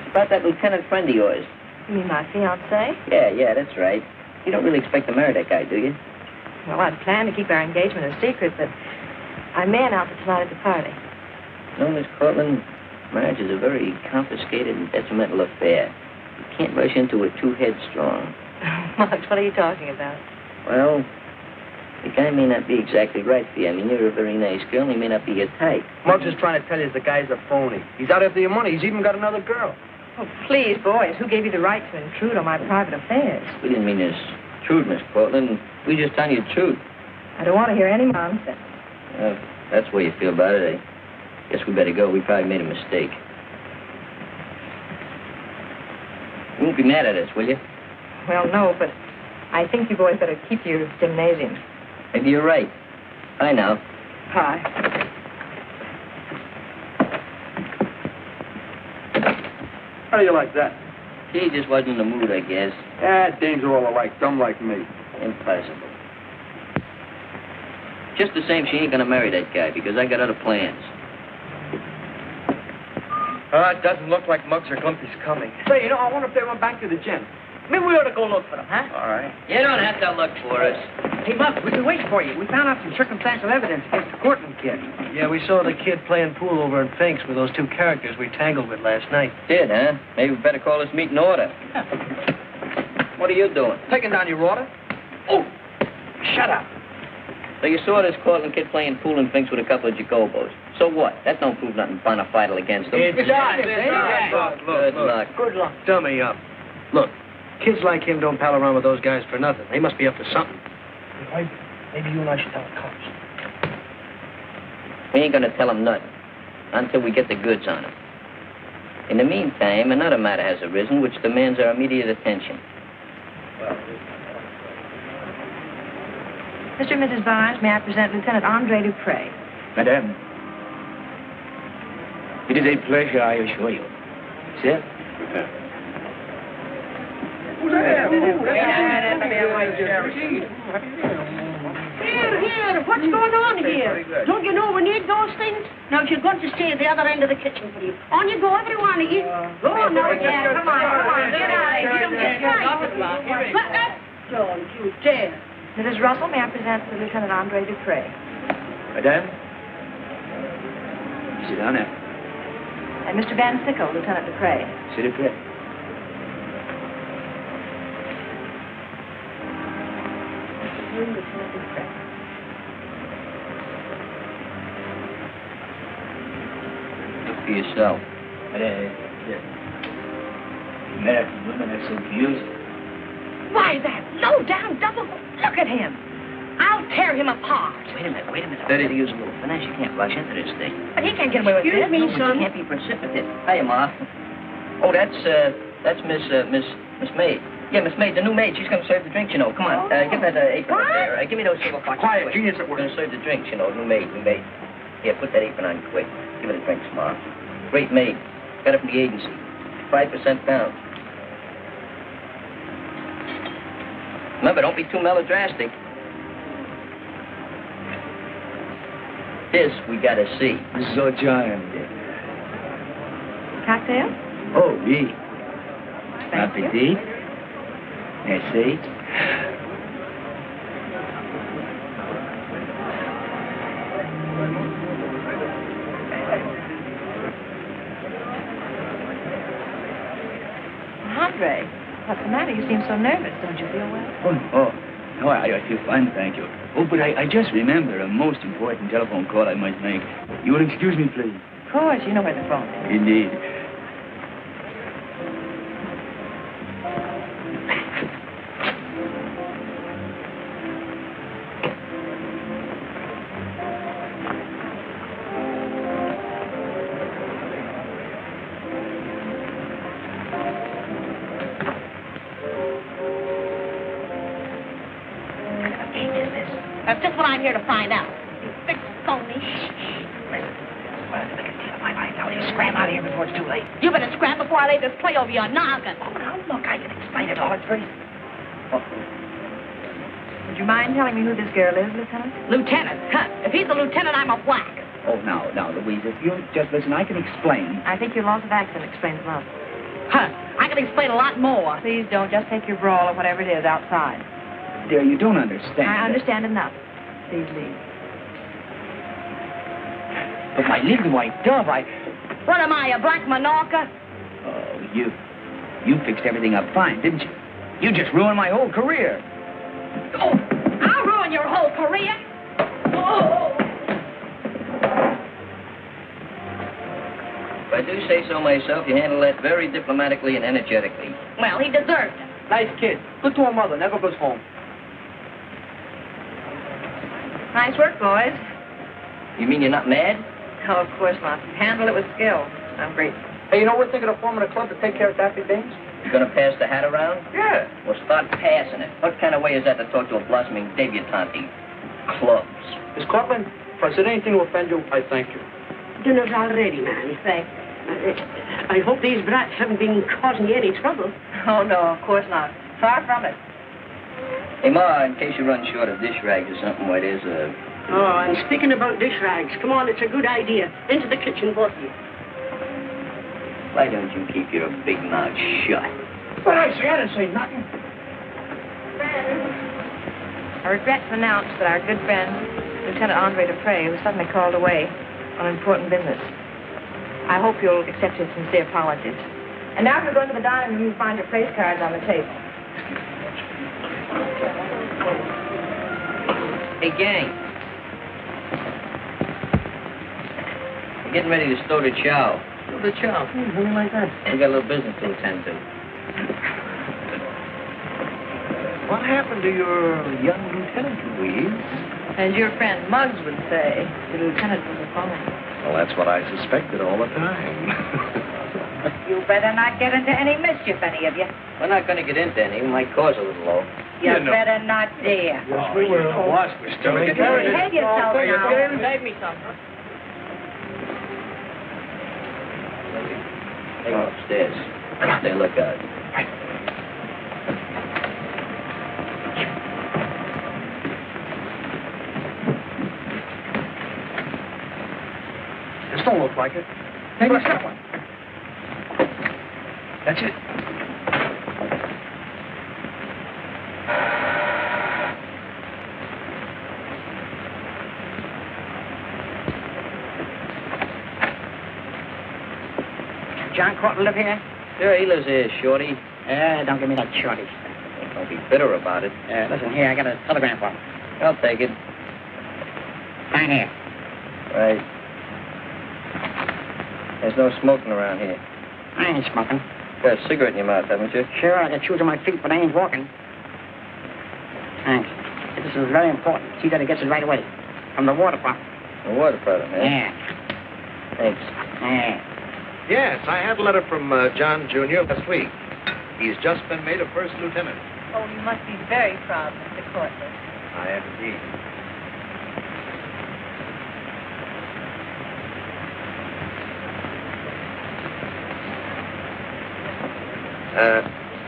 It's about that lieutenant friend of yours. You mean my fiancé? Yeah, that's right. You don't really expect to marry that guy, do you? Well, I'd planned to keep our engagement a secret, but I may announce it tonight at the party. No, Miss Cortland, marriage is a very complicated and detrimental affair. You can't rush into it too headstrong. Muggs, what are you talking about? Well, the guy may not be exactly right for you. I mean, you're a very nice girl, and he may not be your type. Muggs is trying to tell you the guy's a phony. He's out after your money. He's even got another girl. Oh, please, boys, who gave you the right to intrude on my private affairs? We didn't mean this intrude, Miss Cortland. We just telling you the truth. I don't want to hear any nonsense. Well, that's the way you feel about it. I guess we better go. We probably made a mistake. You won't be mad at us, will you? Well, no, but I think you boys better keep your gymnasium. Maybe you're right. Bye now. Hi. How do you like that? She just wasn't in the mood, I guess. Dames are all alike, dumb like me. Impossible. Just the same, she ain't gonna marry that guy because I got other plans. It doesn't look like Muggs or Glimpy's coming. Say, I wonder if they went back to the gym. Maybe we ought to go look for them, huh? All right. You don't have to look for us. Hey, Muggs, we've been waiting for you. We found out some circumstantial evidence against the Cortland kid. Yeah, we saw the kid playing pool over in Fink's with those two characters we tangled with last night. Did, huh? Maybe we better call this meeting order. What are you doing? Taking down your order? Oh, shut up. So you saw this Cortland kid playing pool and Finks with a couple of Jacobos. So what? That don't prove nothing bona fide against them. It's Good luck. Good luck. Dummy up. Look, kids like him don't pal around with those guys for nothing. They must be up to something. Maybe you and I should tell the cops. We ain't gonna tell them nothing until we get the goods on them. In the meantime, another matter has arisen which demands our immediate attention. Mr. and Mrs. Barnes, may I present Lieutenant Andre Dupre? Madame, it is a pleasure, I assure you. Sir? Here, what's going on here? Don't you know we need those things? Now, you're going to stay at the other end of the kitchen, please. On you go, every one of you. Go on now, yeah, come on, get out of here. You don't get right. Don't you dare. Mrs. Russell, may I present Lieutenant Andre Dupre? Madame? Sit down there. And Mr. Van Sickle, Lieutenant Dupre. Sit up. Lieutenant Dupre. Look for yourself. Madame, American women are so confused. Why, that low-down double... Look at him. I'll tear him apart. Wait a minute. Better to use a little finesse. You can't rush into this thing. But he can't get away with this. Excuse me, son. You can't be precipitate. Hiya, Ma. Oh, that's Miss Maid. Yeah, Miss Maid, the new maid. She's going to serve the drinks, you know. Come on, give that apron up there. Give me those silver pockets. Quiet, genius at work. Going to serve the drinks, you know. New maid. Here, put that apron on quick. Give her the drinks, Ma. Great made. Got it from the agency. 5% down. Remember, don't be too melodrastic. This we gotta see. So charming. Cocktail? Oh, oui. Thank you. Appetit. Merci. Andre, what's the matter? You seem so nervous. Don't you feel well? No, I feel fine, thank you. Oh, but I just remember a most important telephone call I must make. You will excuse me, please? Of course, you know where the phone is. Indeed. That's just what I'm here to find out. You big phony. Scram out of here before it's too late. You better scrap before I lay this play over your noggin. Oh, now, look, I can explain it all. It's very... Would you mind telling me who this girl is, Lieutenant? Lieutenant? Huh. If he's a lieutenant, I'm a whack. Oh, now, Louise, if you'll just listen, I can explain. I think your loss of accent explains most. Huh. I can explain a lot more. Please don't just take your brawl or whatever it is outside. Dear, you don't understand. I understand enough. Please leave. But my little white dove, What am I, a black Minorca? Oh, you fixed everything up fine, didn't you? You just ruined my whole career. Oh, I'll ruin your whole career. Oh. If I do say so myself, you handle that very diplomatically and energetically. Well, he deserved it. Nice kid. Good to her mother. Never goes home. Nice work, boys. You mean you're not mad? Oh, of course not. You handle it with skill. I'm grateful. Hey, you know, we're thinking of forming a club to take care of Daffy Dames. You gonna pass the hat around? Yeah. Well, start passing it. What kind of way is that to talk to a blossoming debutante? Clubs. Miss Cortland, if I said anything to offend you, I thank you. Dinner's all ready, man. Thanks. I hope these brats haven't been causing you any trouble. Oh, no, of course not. Far from it. Hey, Ma, in case you run short of dish rags or something, why, there's a... Oh, and speaking about dish rags, come on, it's a good idea. Into the kitchen, both of you. Why don't you keep your big mouth shut? But I didn't say nothing. I regret to announce that our good friend, Lieutenant Andre Dupre, was suddenly called away on important business. I hope you'll accept his sincere apologies. And now if you go into the dining room, you'll find your place cards on the table. Hey, gang. We're getting ready to stow the chow. Stow the chow? Something like that. We got a little business to attend to. What happened to your young lieutenant, Louise? As your friend Muggs would say, the lieutenant was a phony. Well, that's what I suspected all the time. You better not get into any mischief, any of you. We're not going to get into any. We might cause a little low. You better not dare. Yes, we will. Watch, we're still Behave yourself now. Save me some. They go upstairs. Stay lookout. This don't look like it. Hey, what's that one? That's it. John Cortland live here? Sure, he lives here, Shorty. Don't give me that shorty. Don't be bitter about it. Listen here, I got a telegram for him. I'll take it. Sign here. Right. There's no smoking around here. I ain't smoking. Got a cigarette in your mouth, haven't you? Sure, I got shoes on my feet, but I ain't walking. Thanks. This is very important. See that it gets it right away. From the War Department. The War Department, eh? Yeah. Thanks. Yeah. Yes, I had a letter from John Jr. last week. He's just been made a first lieutenant. Oh, you must be very proud, Mr. Cortland. I am indeed.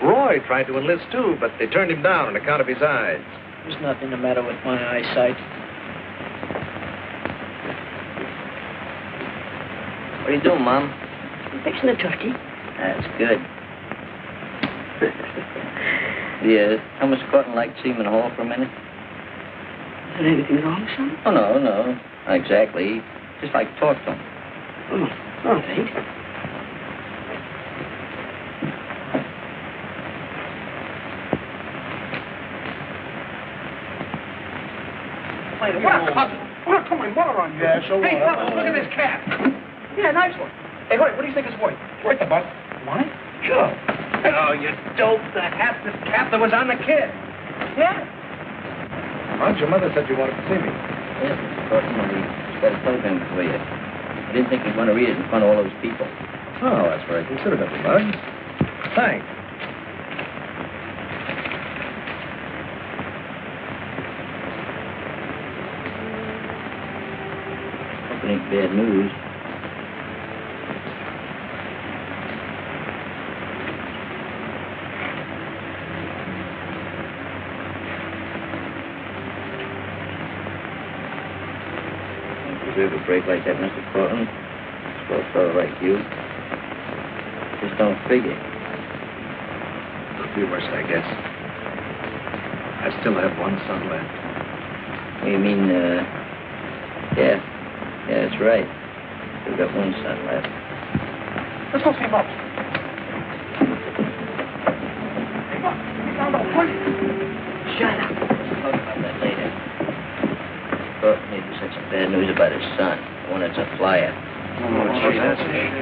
Roy tried to enlist too, but they turned him down on account of his eyes. There's nothing the matter with my eyesight. What are you doing, Mom? I'm fixing the turkey. That's good. Yeah, tell Mr. Corton like to see him in the hall for a minute? Is there anything wrong, son? Oh, no, no. Not exactly. Just like to talk to him. Oh, all right. What a cousin. What a come on, mother on you. Yeah, so Hey, what? fellas, look at this cap. Yeah, nice one. Hey, Hoyt, what do you think is worth? Worth the buck. Want it? Sure. Oh, you dope. The hat, this cap that was on the kid. Yeah. Aunt, your mother said you wanted to see me. Yes, Mr. Corton, he's got a telegram for you. I didn't think you'd want to read it in front of all those people. Oh, that's very considerate of you, Bud. Thanks. Hope it ain't bad news. Deserve a break like that, Mr. Corton. For a fellow like you. Just don't figure. Could be worse, I guess. I still have one son left. You mean, yeah. Yeah, that's right. We've got one son left. Let's go see Bob. Hey, Bob, we found a plane. Shut up. Talk about that later. Corton needed such a bad news about his son. The one that's a flyer. Oh, gee, that's a shame.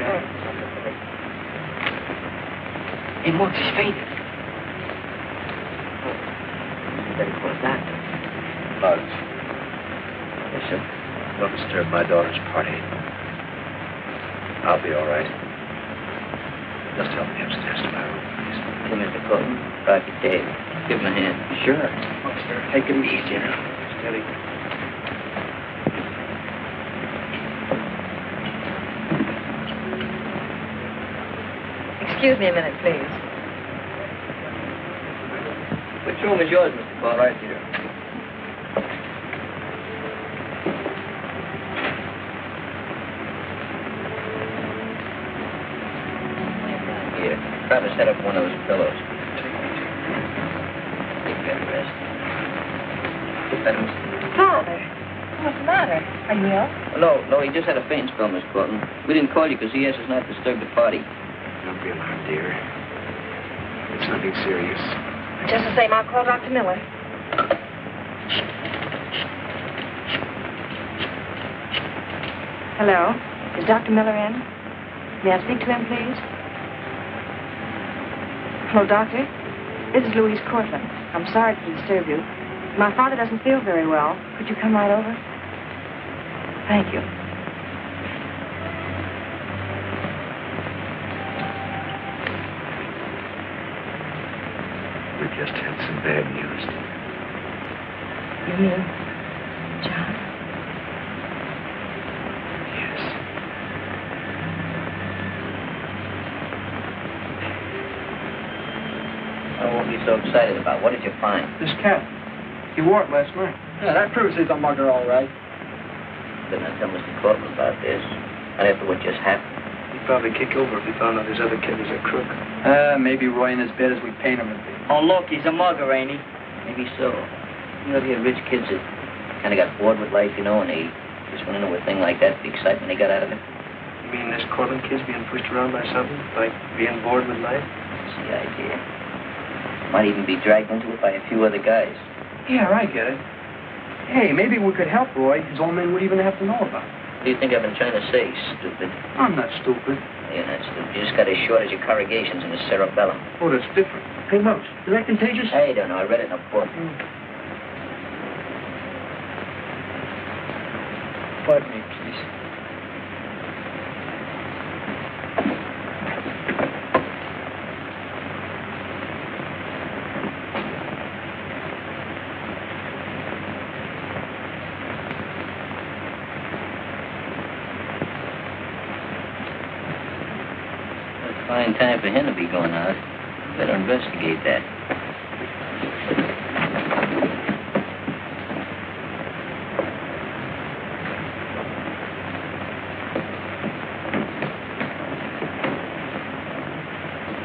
Hey, Mort, he's fainted. You better call a doctor. Bud, Yes, sir. don't disturb my daughter's party. I'll be all right. Just help me upstairs to my room, please. Hey, Mr. Corton. Dr. Dave. Give him a hand. Sure. Take it easy, General. Steady. Excuse me a minute, please. Which room is yours, Mr. Corton? Right here. Here. Try to set up one of those pillows. Take that rest. Better, Mr. Father, what's the matter? Are you ill? No, he just had a faint spell, Miss Corton. We didn't call you because he asked us not to disturb the party. Don't be alarmed, dear. It's nothing serious. Just the same, I'll call Dr. Miller. Hello? Is Dr. Miller in? May I speak to him, please? Hello, Doctor? This is Louise Cortland. I'm sorry to disturb you. My father doesn't feel very well. Could you come right over? Thank you. We just had some bad news. You mean John? Yes. I won't be so excited about. What did you find? This cap. He wore it last night. Yeah, that proves he's a mugger, all right. Didn't I tell Mr. Cortland about this? Not after what just happened. He'd probably kick over if he found out his other kid was a crook. Maybe Roy ain't as bad as we paint him to be. Oh, look, he's a mugger, ain't he? Maybe so. You know, the rich kids that kind of got bored with life, you know, and they just went into a thing like that, the excitement they got out of it. You mean this Cortland kid's being pushed around by something? Like being bored with life? That's the idea. Might even be dragged into it by a few other guys. Yeah, I get it. Hey, maybe we could help Roy. His old men would even have to know about it. What do you think I've been trying to say, stupid? I'm not stupid. You're not stupid. You just got as short as your corrugations in the cerebellum. Oh, that's different. Hey, Mumps, is that contagious? I don't know. I read it in a book. Pardon me, please. Fine time for him to be going out. Better investigate that.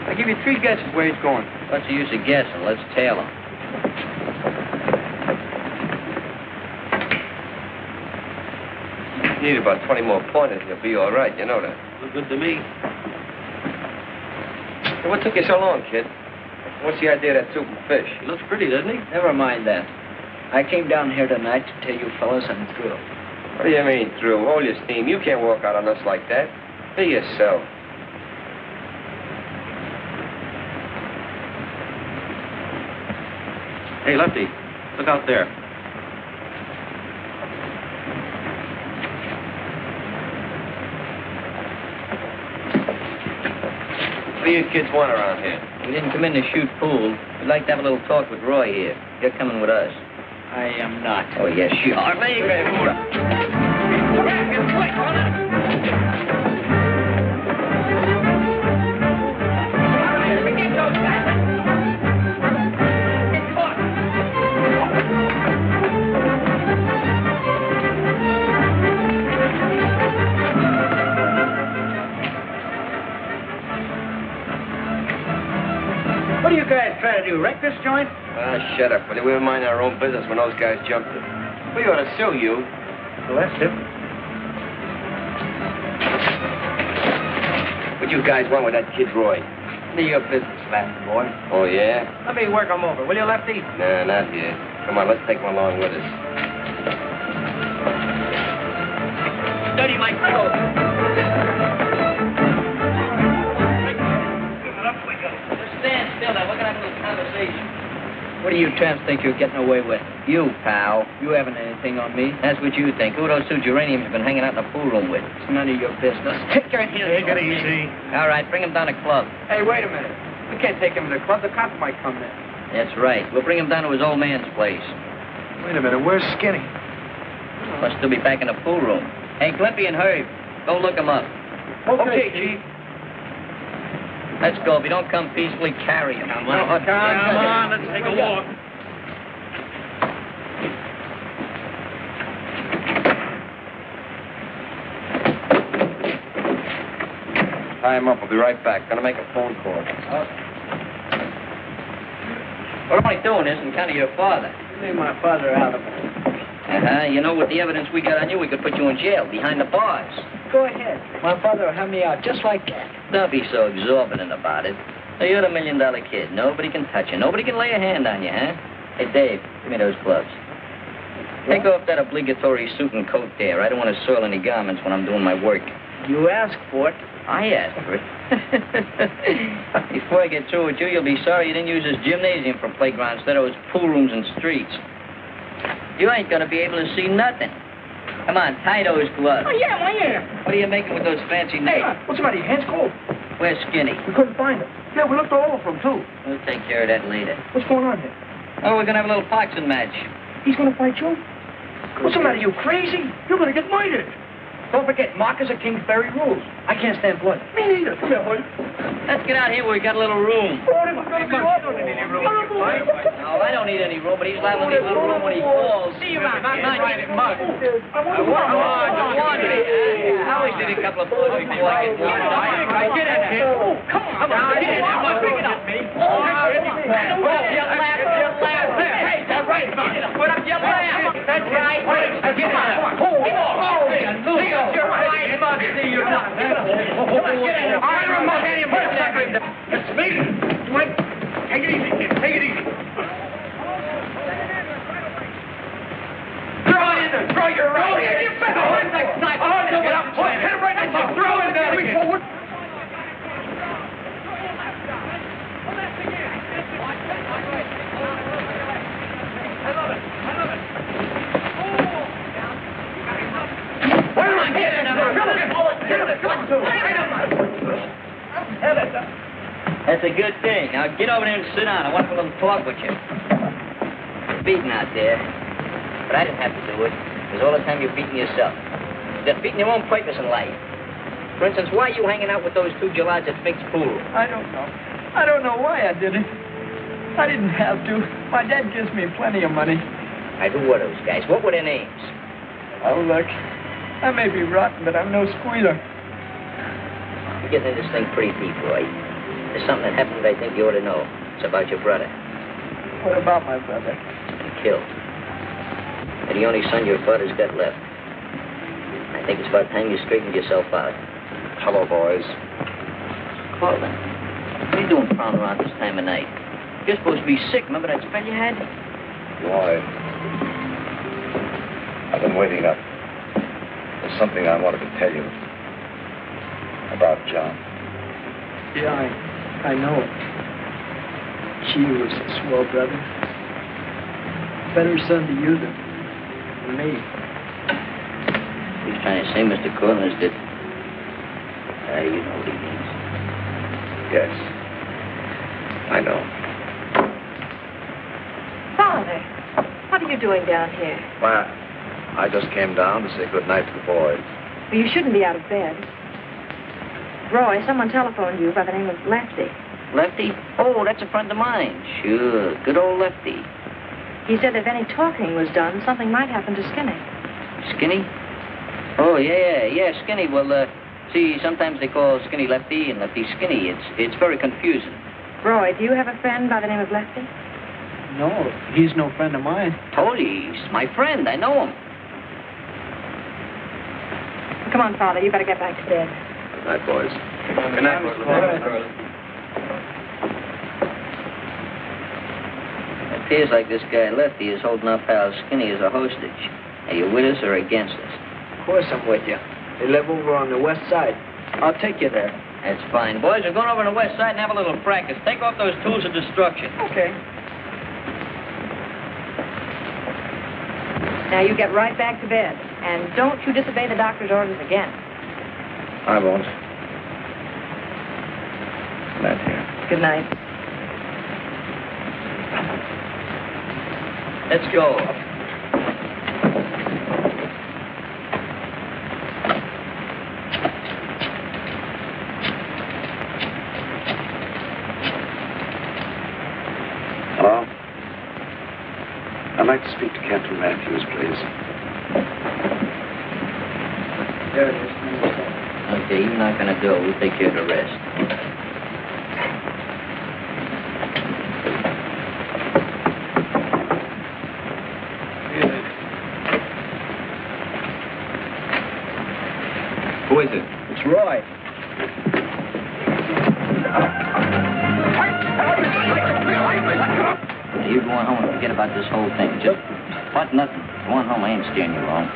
I give you 3 guesses where he's going. What's the use of guessing? Let's tail him. You need about 20 more pointers. You'll be all right. You know that. Look good to me. Hey, what took you so long, kid? What's the idea of that soup and fish? He looks pretty, doesn't he? Never mind that. I came down here tonight to tell you fellas I'm through. What do you mean, through? Hold your steam. You can't walk out on us like that. Be yourself. Hey, Lefty, look out there. What do you kids want around here? We didn't come in to shoot pool. We'd like to have a little talk with Roy here. You're coming with us. I am not. Oh, yes, you are. What are you guys trying to do, wreck this joint? Shut up. We were minding our own business when those guys jumped it. We ought to sue you. Well, that's different. What you guys want with that kid Roy? None of your business, Latin boy. Oh, yeah? Let me work him over, will you, Lefty? Nah, not here. Come on, let's take him along with us. Study my coat. Stand still now. We're going to have a little conversation. What do you tramps think you're getting away with? You, pal. You haven't anything on me. That's what you think. Who those two geraniums have been hanging out in the pool room with? It's none of your business. Take your hands Take off it me. easy. All right, bring him down to club. Hey, wait a minute. We can't take him to the club. The cops might come in. That's right. We'll bring him down to his old man's place. Wait a minute. Where's Skinny? Must still be back in the pool room. Hey, Glimpy and Herb, go look him up. Okay, Chief. Let's go. If you don't come peacefully, carry him. Come on, let's take a walk. Tie him up. We'll be right back. Gonna make a phone call. What am I doing this in kind of your father? Leave my father out of it. You know, with the evidence we got on you, we could put you in jail, behind the bars. Go ahead. My father will have me out just like that. Don't be so exorbitant about it. Now, you're the $1 million kid. Nobody can touch you. Nobody can lay a hand on you, huh? Hey, Dave, give me those gloves. Take off that obligatory suit and coat there. I don't want to soil any garments when I'm doing my work. You asked for it. I asked for it. Before I get through with you, you'll be sorry you didn't use this gymnasium for playground instead of those pool rooms and streets. You ain't gonna be able to see nothing. Come on, tie those gloves. Oh, yeah, I am. What are you making with those fancy Hey, nails? what's the matter? Your hands cold? Where's Skinny? We couldn't find him. Yeah, we looked all over for him, too. We'll take care of that later. What's going on here? Oh, we're gonna have a little boxing match. He's gonna fight you? What's the matter? You crazy? You're gonna get murdered. Don't forget, Marcus of Kingsbury rules. I can't stand blood. Me neither. Come here, boy. Let's get out here where we got a little room. Oh, this is gonna be awful. No, I don't need any room, but he's liable to need a little room when he falls. See you around. Not right at Mug. I always did a couple of boys before I get one. Get in here. Come on. Get in here. Bring it up, me. Hey, that's right. Put up your laugh. That's right. Get on. You're right, Mug. See you not. Get in here. I remote any of you. It's me. Wait. Take it easy, kid. Take it easy. Throw it in there. Throw your right. Throw it in. You better hold that sniper. Oh, no, get up. Hit him right in the throw it there. Moving forward. That's a good thing. Now get over there and sit down. I want a little talk with you. It's beating out there. But I didn't have to do it. Because all the time you're beating yourself. You're defeating your own purpose in life. For instance, why are you hanging out with those two gelads at Fink's pool? I don't know. I don't know why I did it. I didn't have to. My dad gives me plenty of money. Who were those guys? What were their names? Oh, look. I may be rotten, but I'm no squealer. You're getting into this thing pretty deep, Roy. There's something that happened that I think you ought to know. It's about your brother. What about my brother? Killed. And the only son your father's got left. I think it's about time you straightened yourself out. Hello, boys. Cortland, what are you doing prowling around this time of night? You're supposed to be sick. Remember that spell you had? Why? I've been waiting up. There's something I wanted to tell you about John. Yeah, I know it. Gee, was a swell brother. Better son to you than me. He's trying to say, Mr. Cortland, is that... you know what he means. Yes. I know. Father, what are you doing down here? Why, I just came down to say good night to the boys. Well, you shouldn't be out of bed. Roy, someone telephoned you by the name of Lefty. Lefty? Oh, that's a friend of mine. Sure, good old Lefty. He said if any talking was done, something might happen to Skinny. Skinny? Oh, yeah, Skinny. Well, see, sometimes they call Skinny Lefty and Lefty Skinny. It's very confusing. Roy, do you have a friend by the name of Lefty? No, he's no friend of mine. Told you, he's my friend. I know him. Come on, Father, you better get back to bed. Good night, boys. Good night, Mr. Cortland. It appears like this guy Lefty is holding our pal Skinny as a hostage. Are you with us or against us? Of course I'm with you. They live over on the west side. I'll take you there. That's fine. Boys, we're going over to the west side and have a little practice. Take off those tools of destruction. Okay. Now you get right back to bed. And don't you disobey the doctor's orders again. I won't. Good night, dear. Good night. Let's go. Hello? I'd like to speak to Captain Matthews, please. There it is. Okay, you're not going to do it. We'll take care of the rest. Who is it? It's Roy. You go on home and forget about this whole thing. Just, what, nothing. Go on home. I ain't steering you wrong.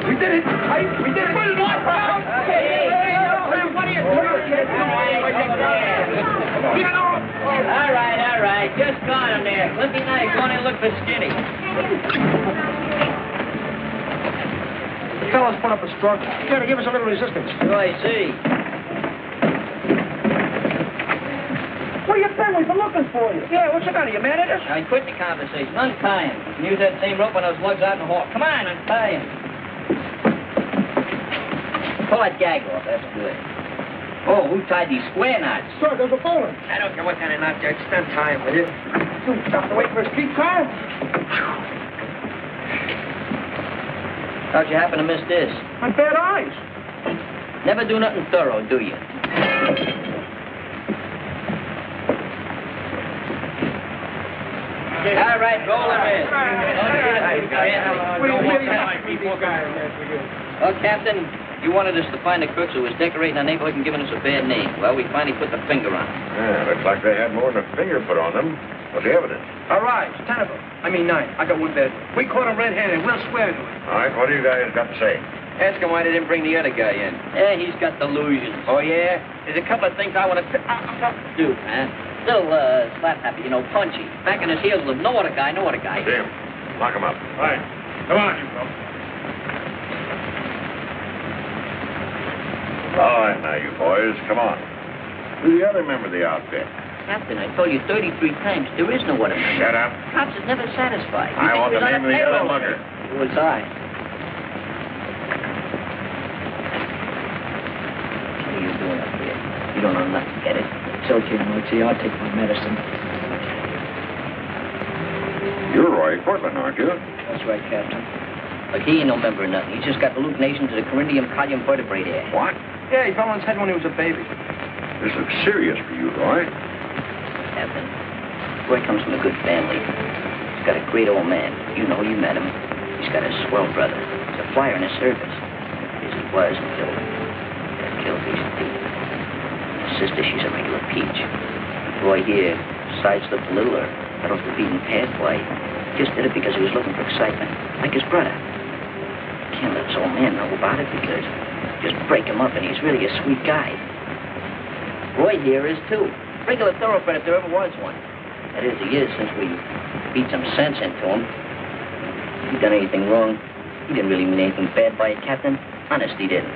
We did it. We did it. All right. Just got him there. Let me know. Go on and look for Skinny. The fellas put up a struggle. You gotta give us a little resistance. Oh, I see. Where you been? We've been looking for you. Yeah, what's the matter? You mad at us? I quit the conversation. Untie him. And use that same rope when those lugs out in the hall. Come on, untie him. Pull that gag off. That's good. Oh, who tied these square knots? Sir, there's a bowling. I don't care what kind of knot you spend time with it. You stop to wait for a streetcar? How'd you happen to miss this? My bad eyes. Never do nothing thorough, do you? All right, roll him in. Well, Captain, you wanted us to find the crooks who was decorating our neighborhood and giving us a bad name. Well, we finally put the finger on them. Yeah, looks like they had more than a finger put on them. What's the evidence? All right, 10 of them. I mean 9. I got one bed. We caught him red-handed. We'll swear to it. All right, what do you guys got to say? Ask him why they didn't bring the other guy in. Yeah, he's got delusions. Oh, yeah? There's a couple of things I want to do, man. Still, slap happy, punchy. Back in his heels with no other guy. Jim, lock him up. All right. Come on, you folks. All right, now, you boys, come on. Who's the other member of the outfit? Captain, I told you 33 times, there is no other member. Shut up. Cops is never satisfied. I want the name of the other mugger. It was I. What are you doing up here? You don't know nothing, get it? It's okay, Mochi. I'll take my medicine. You're Roy Cortland, aren't you? That's right, Captain. Look, he ain't no member of nothing. He just got hallucinations of the coryndium column vertebrae there. What? Yeah, he fell on his head when he was a baby. This looks serious for you, Roy. Captain, Roy comes from a good family. He's got a great old man. You know, you met him. He's got a swell brother. He's a flyer in the service. As he was until got killed recently. His sister, she's a regular peach. Roy here sideslipped a little or got off the beaten path. Why, he just did it because he was looking for excitement, like his brother. Can't let his old man know about it because just break him up and he's really a sweet guy. Roy here is too. Regular thoroughbred if there ever was one. That is, he is since we beat some sense into him. If he done anything wrong, he didn't really mean anything bad by it, Captain. Honest, he didn't.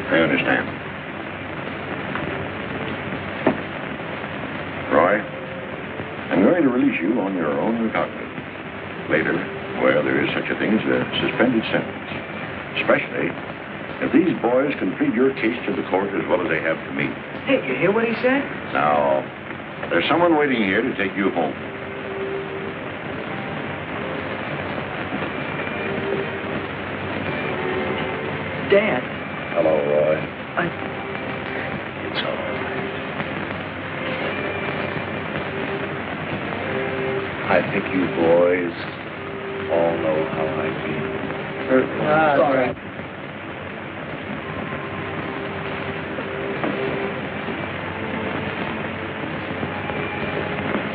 I understand. Roy, I'm going to release you on your own recognizance. Later, well, there is such a thing as a suspended sentence. Especially if these boys can plead your case to the court as well as they have to me. Hey, you hear what he said? Now, there's someone waiting here to take you home. Dad. Hello, Roy. It's all right. I think you boys all know how I feel. It's all right.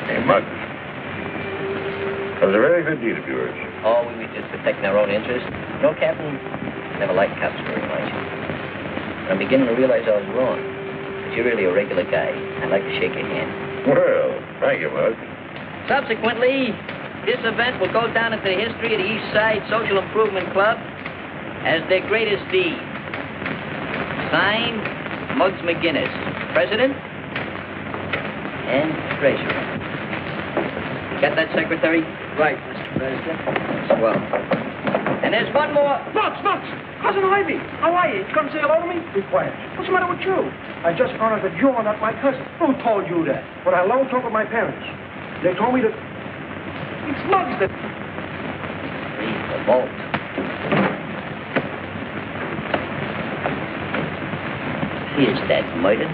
Hey, Muggs. That was a very good deed of yours. Oh, we were just protecting our own interests. No, Captain, never liked cops very much. I'm beginning to realize I was wrong. But you're really a regular guy. I'd like to shake your hand. Well, thank you, Muggs. Subsequently, this event will go down into the history of the East Side Social Improvement Club as their greatest deed. Signed, Muggs McGinnis, President and Treasurer. Got that, Secretary? Right, Mr. President. Swell. And there's one more. Bucks! Cousin Ivy, how are you? You come say hello to me? Be quiet. What's the matter with you? I just found out that you're not my cousin. Who told you that? When I alone talked with my parents. They told me that it's Muggs that... Leave the vault. Is that murder?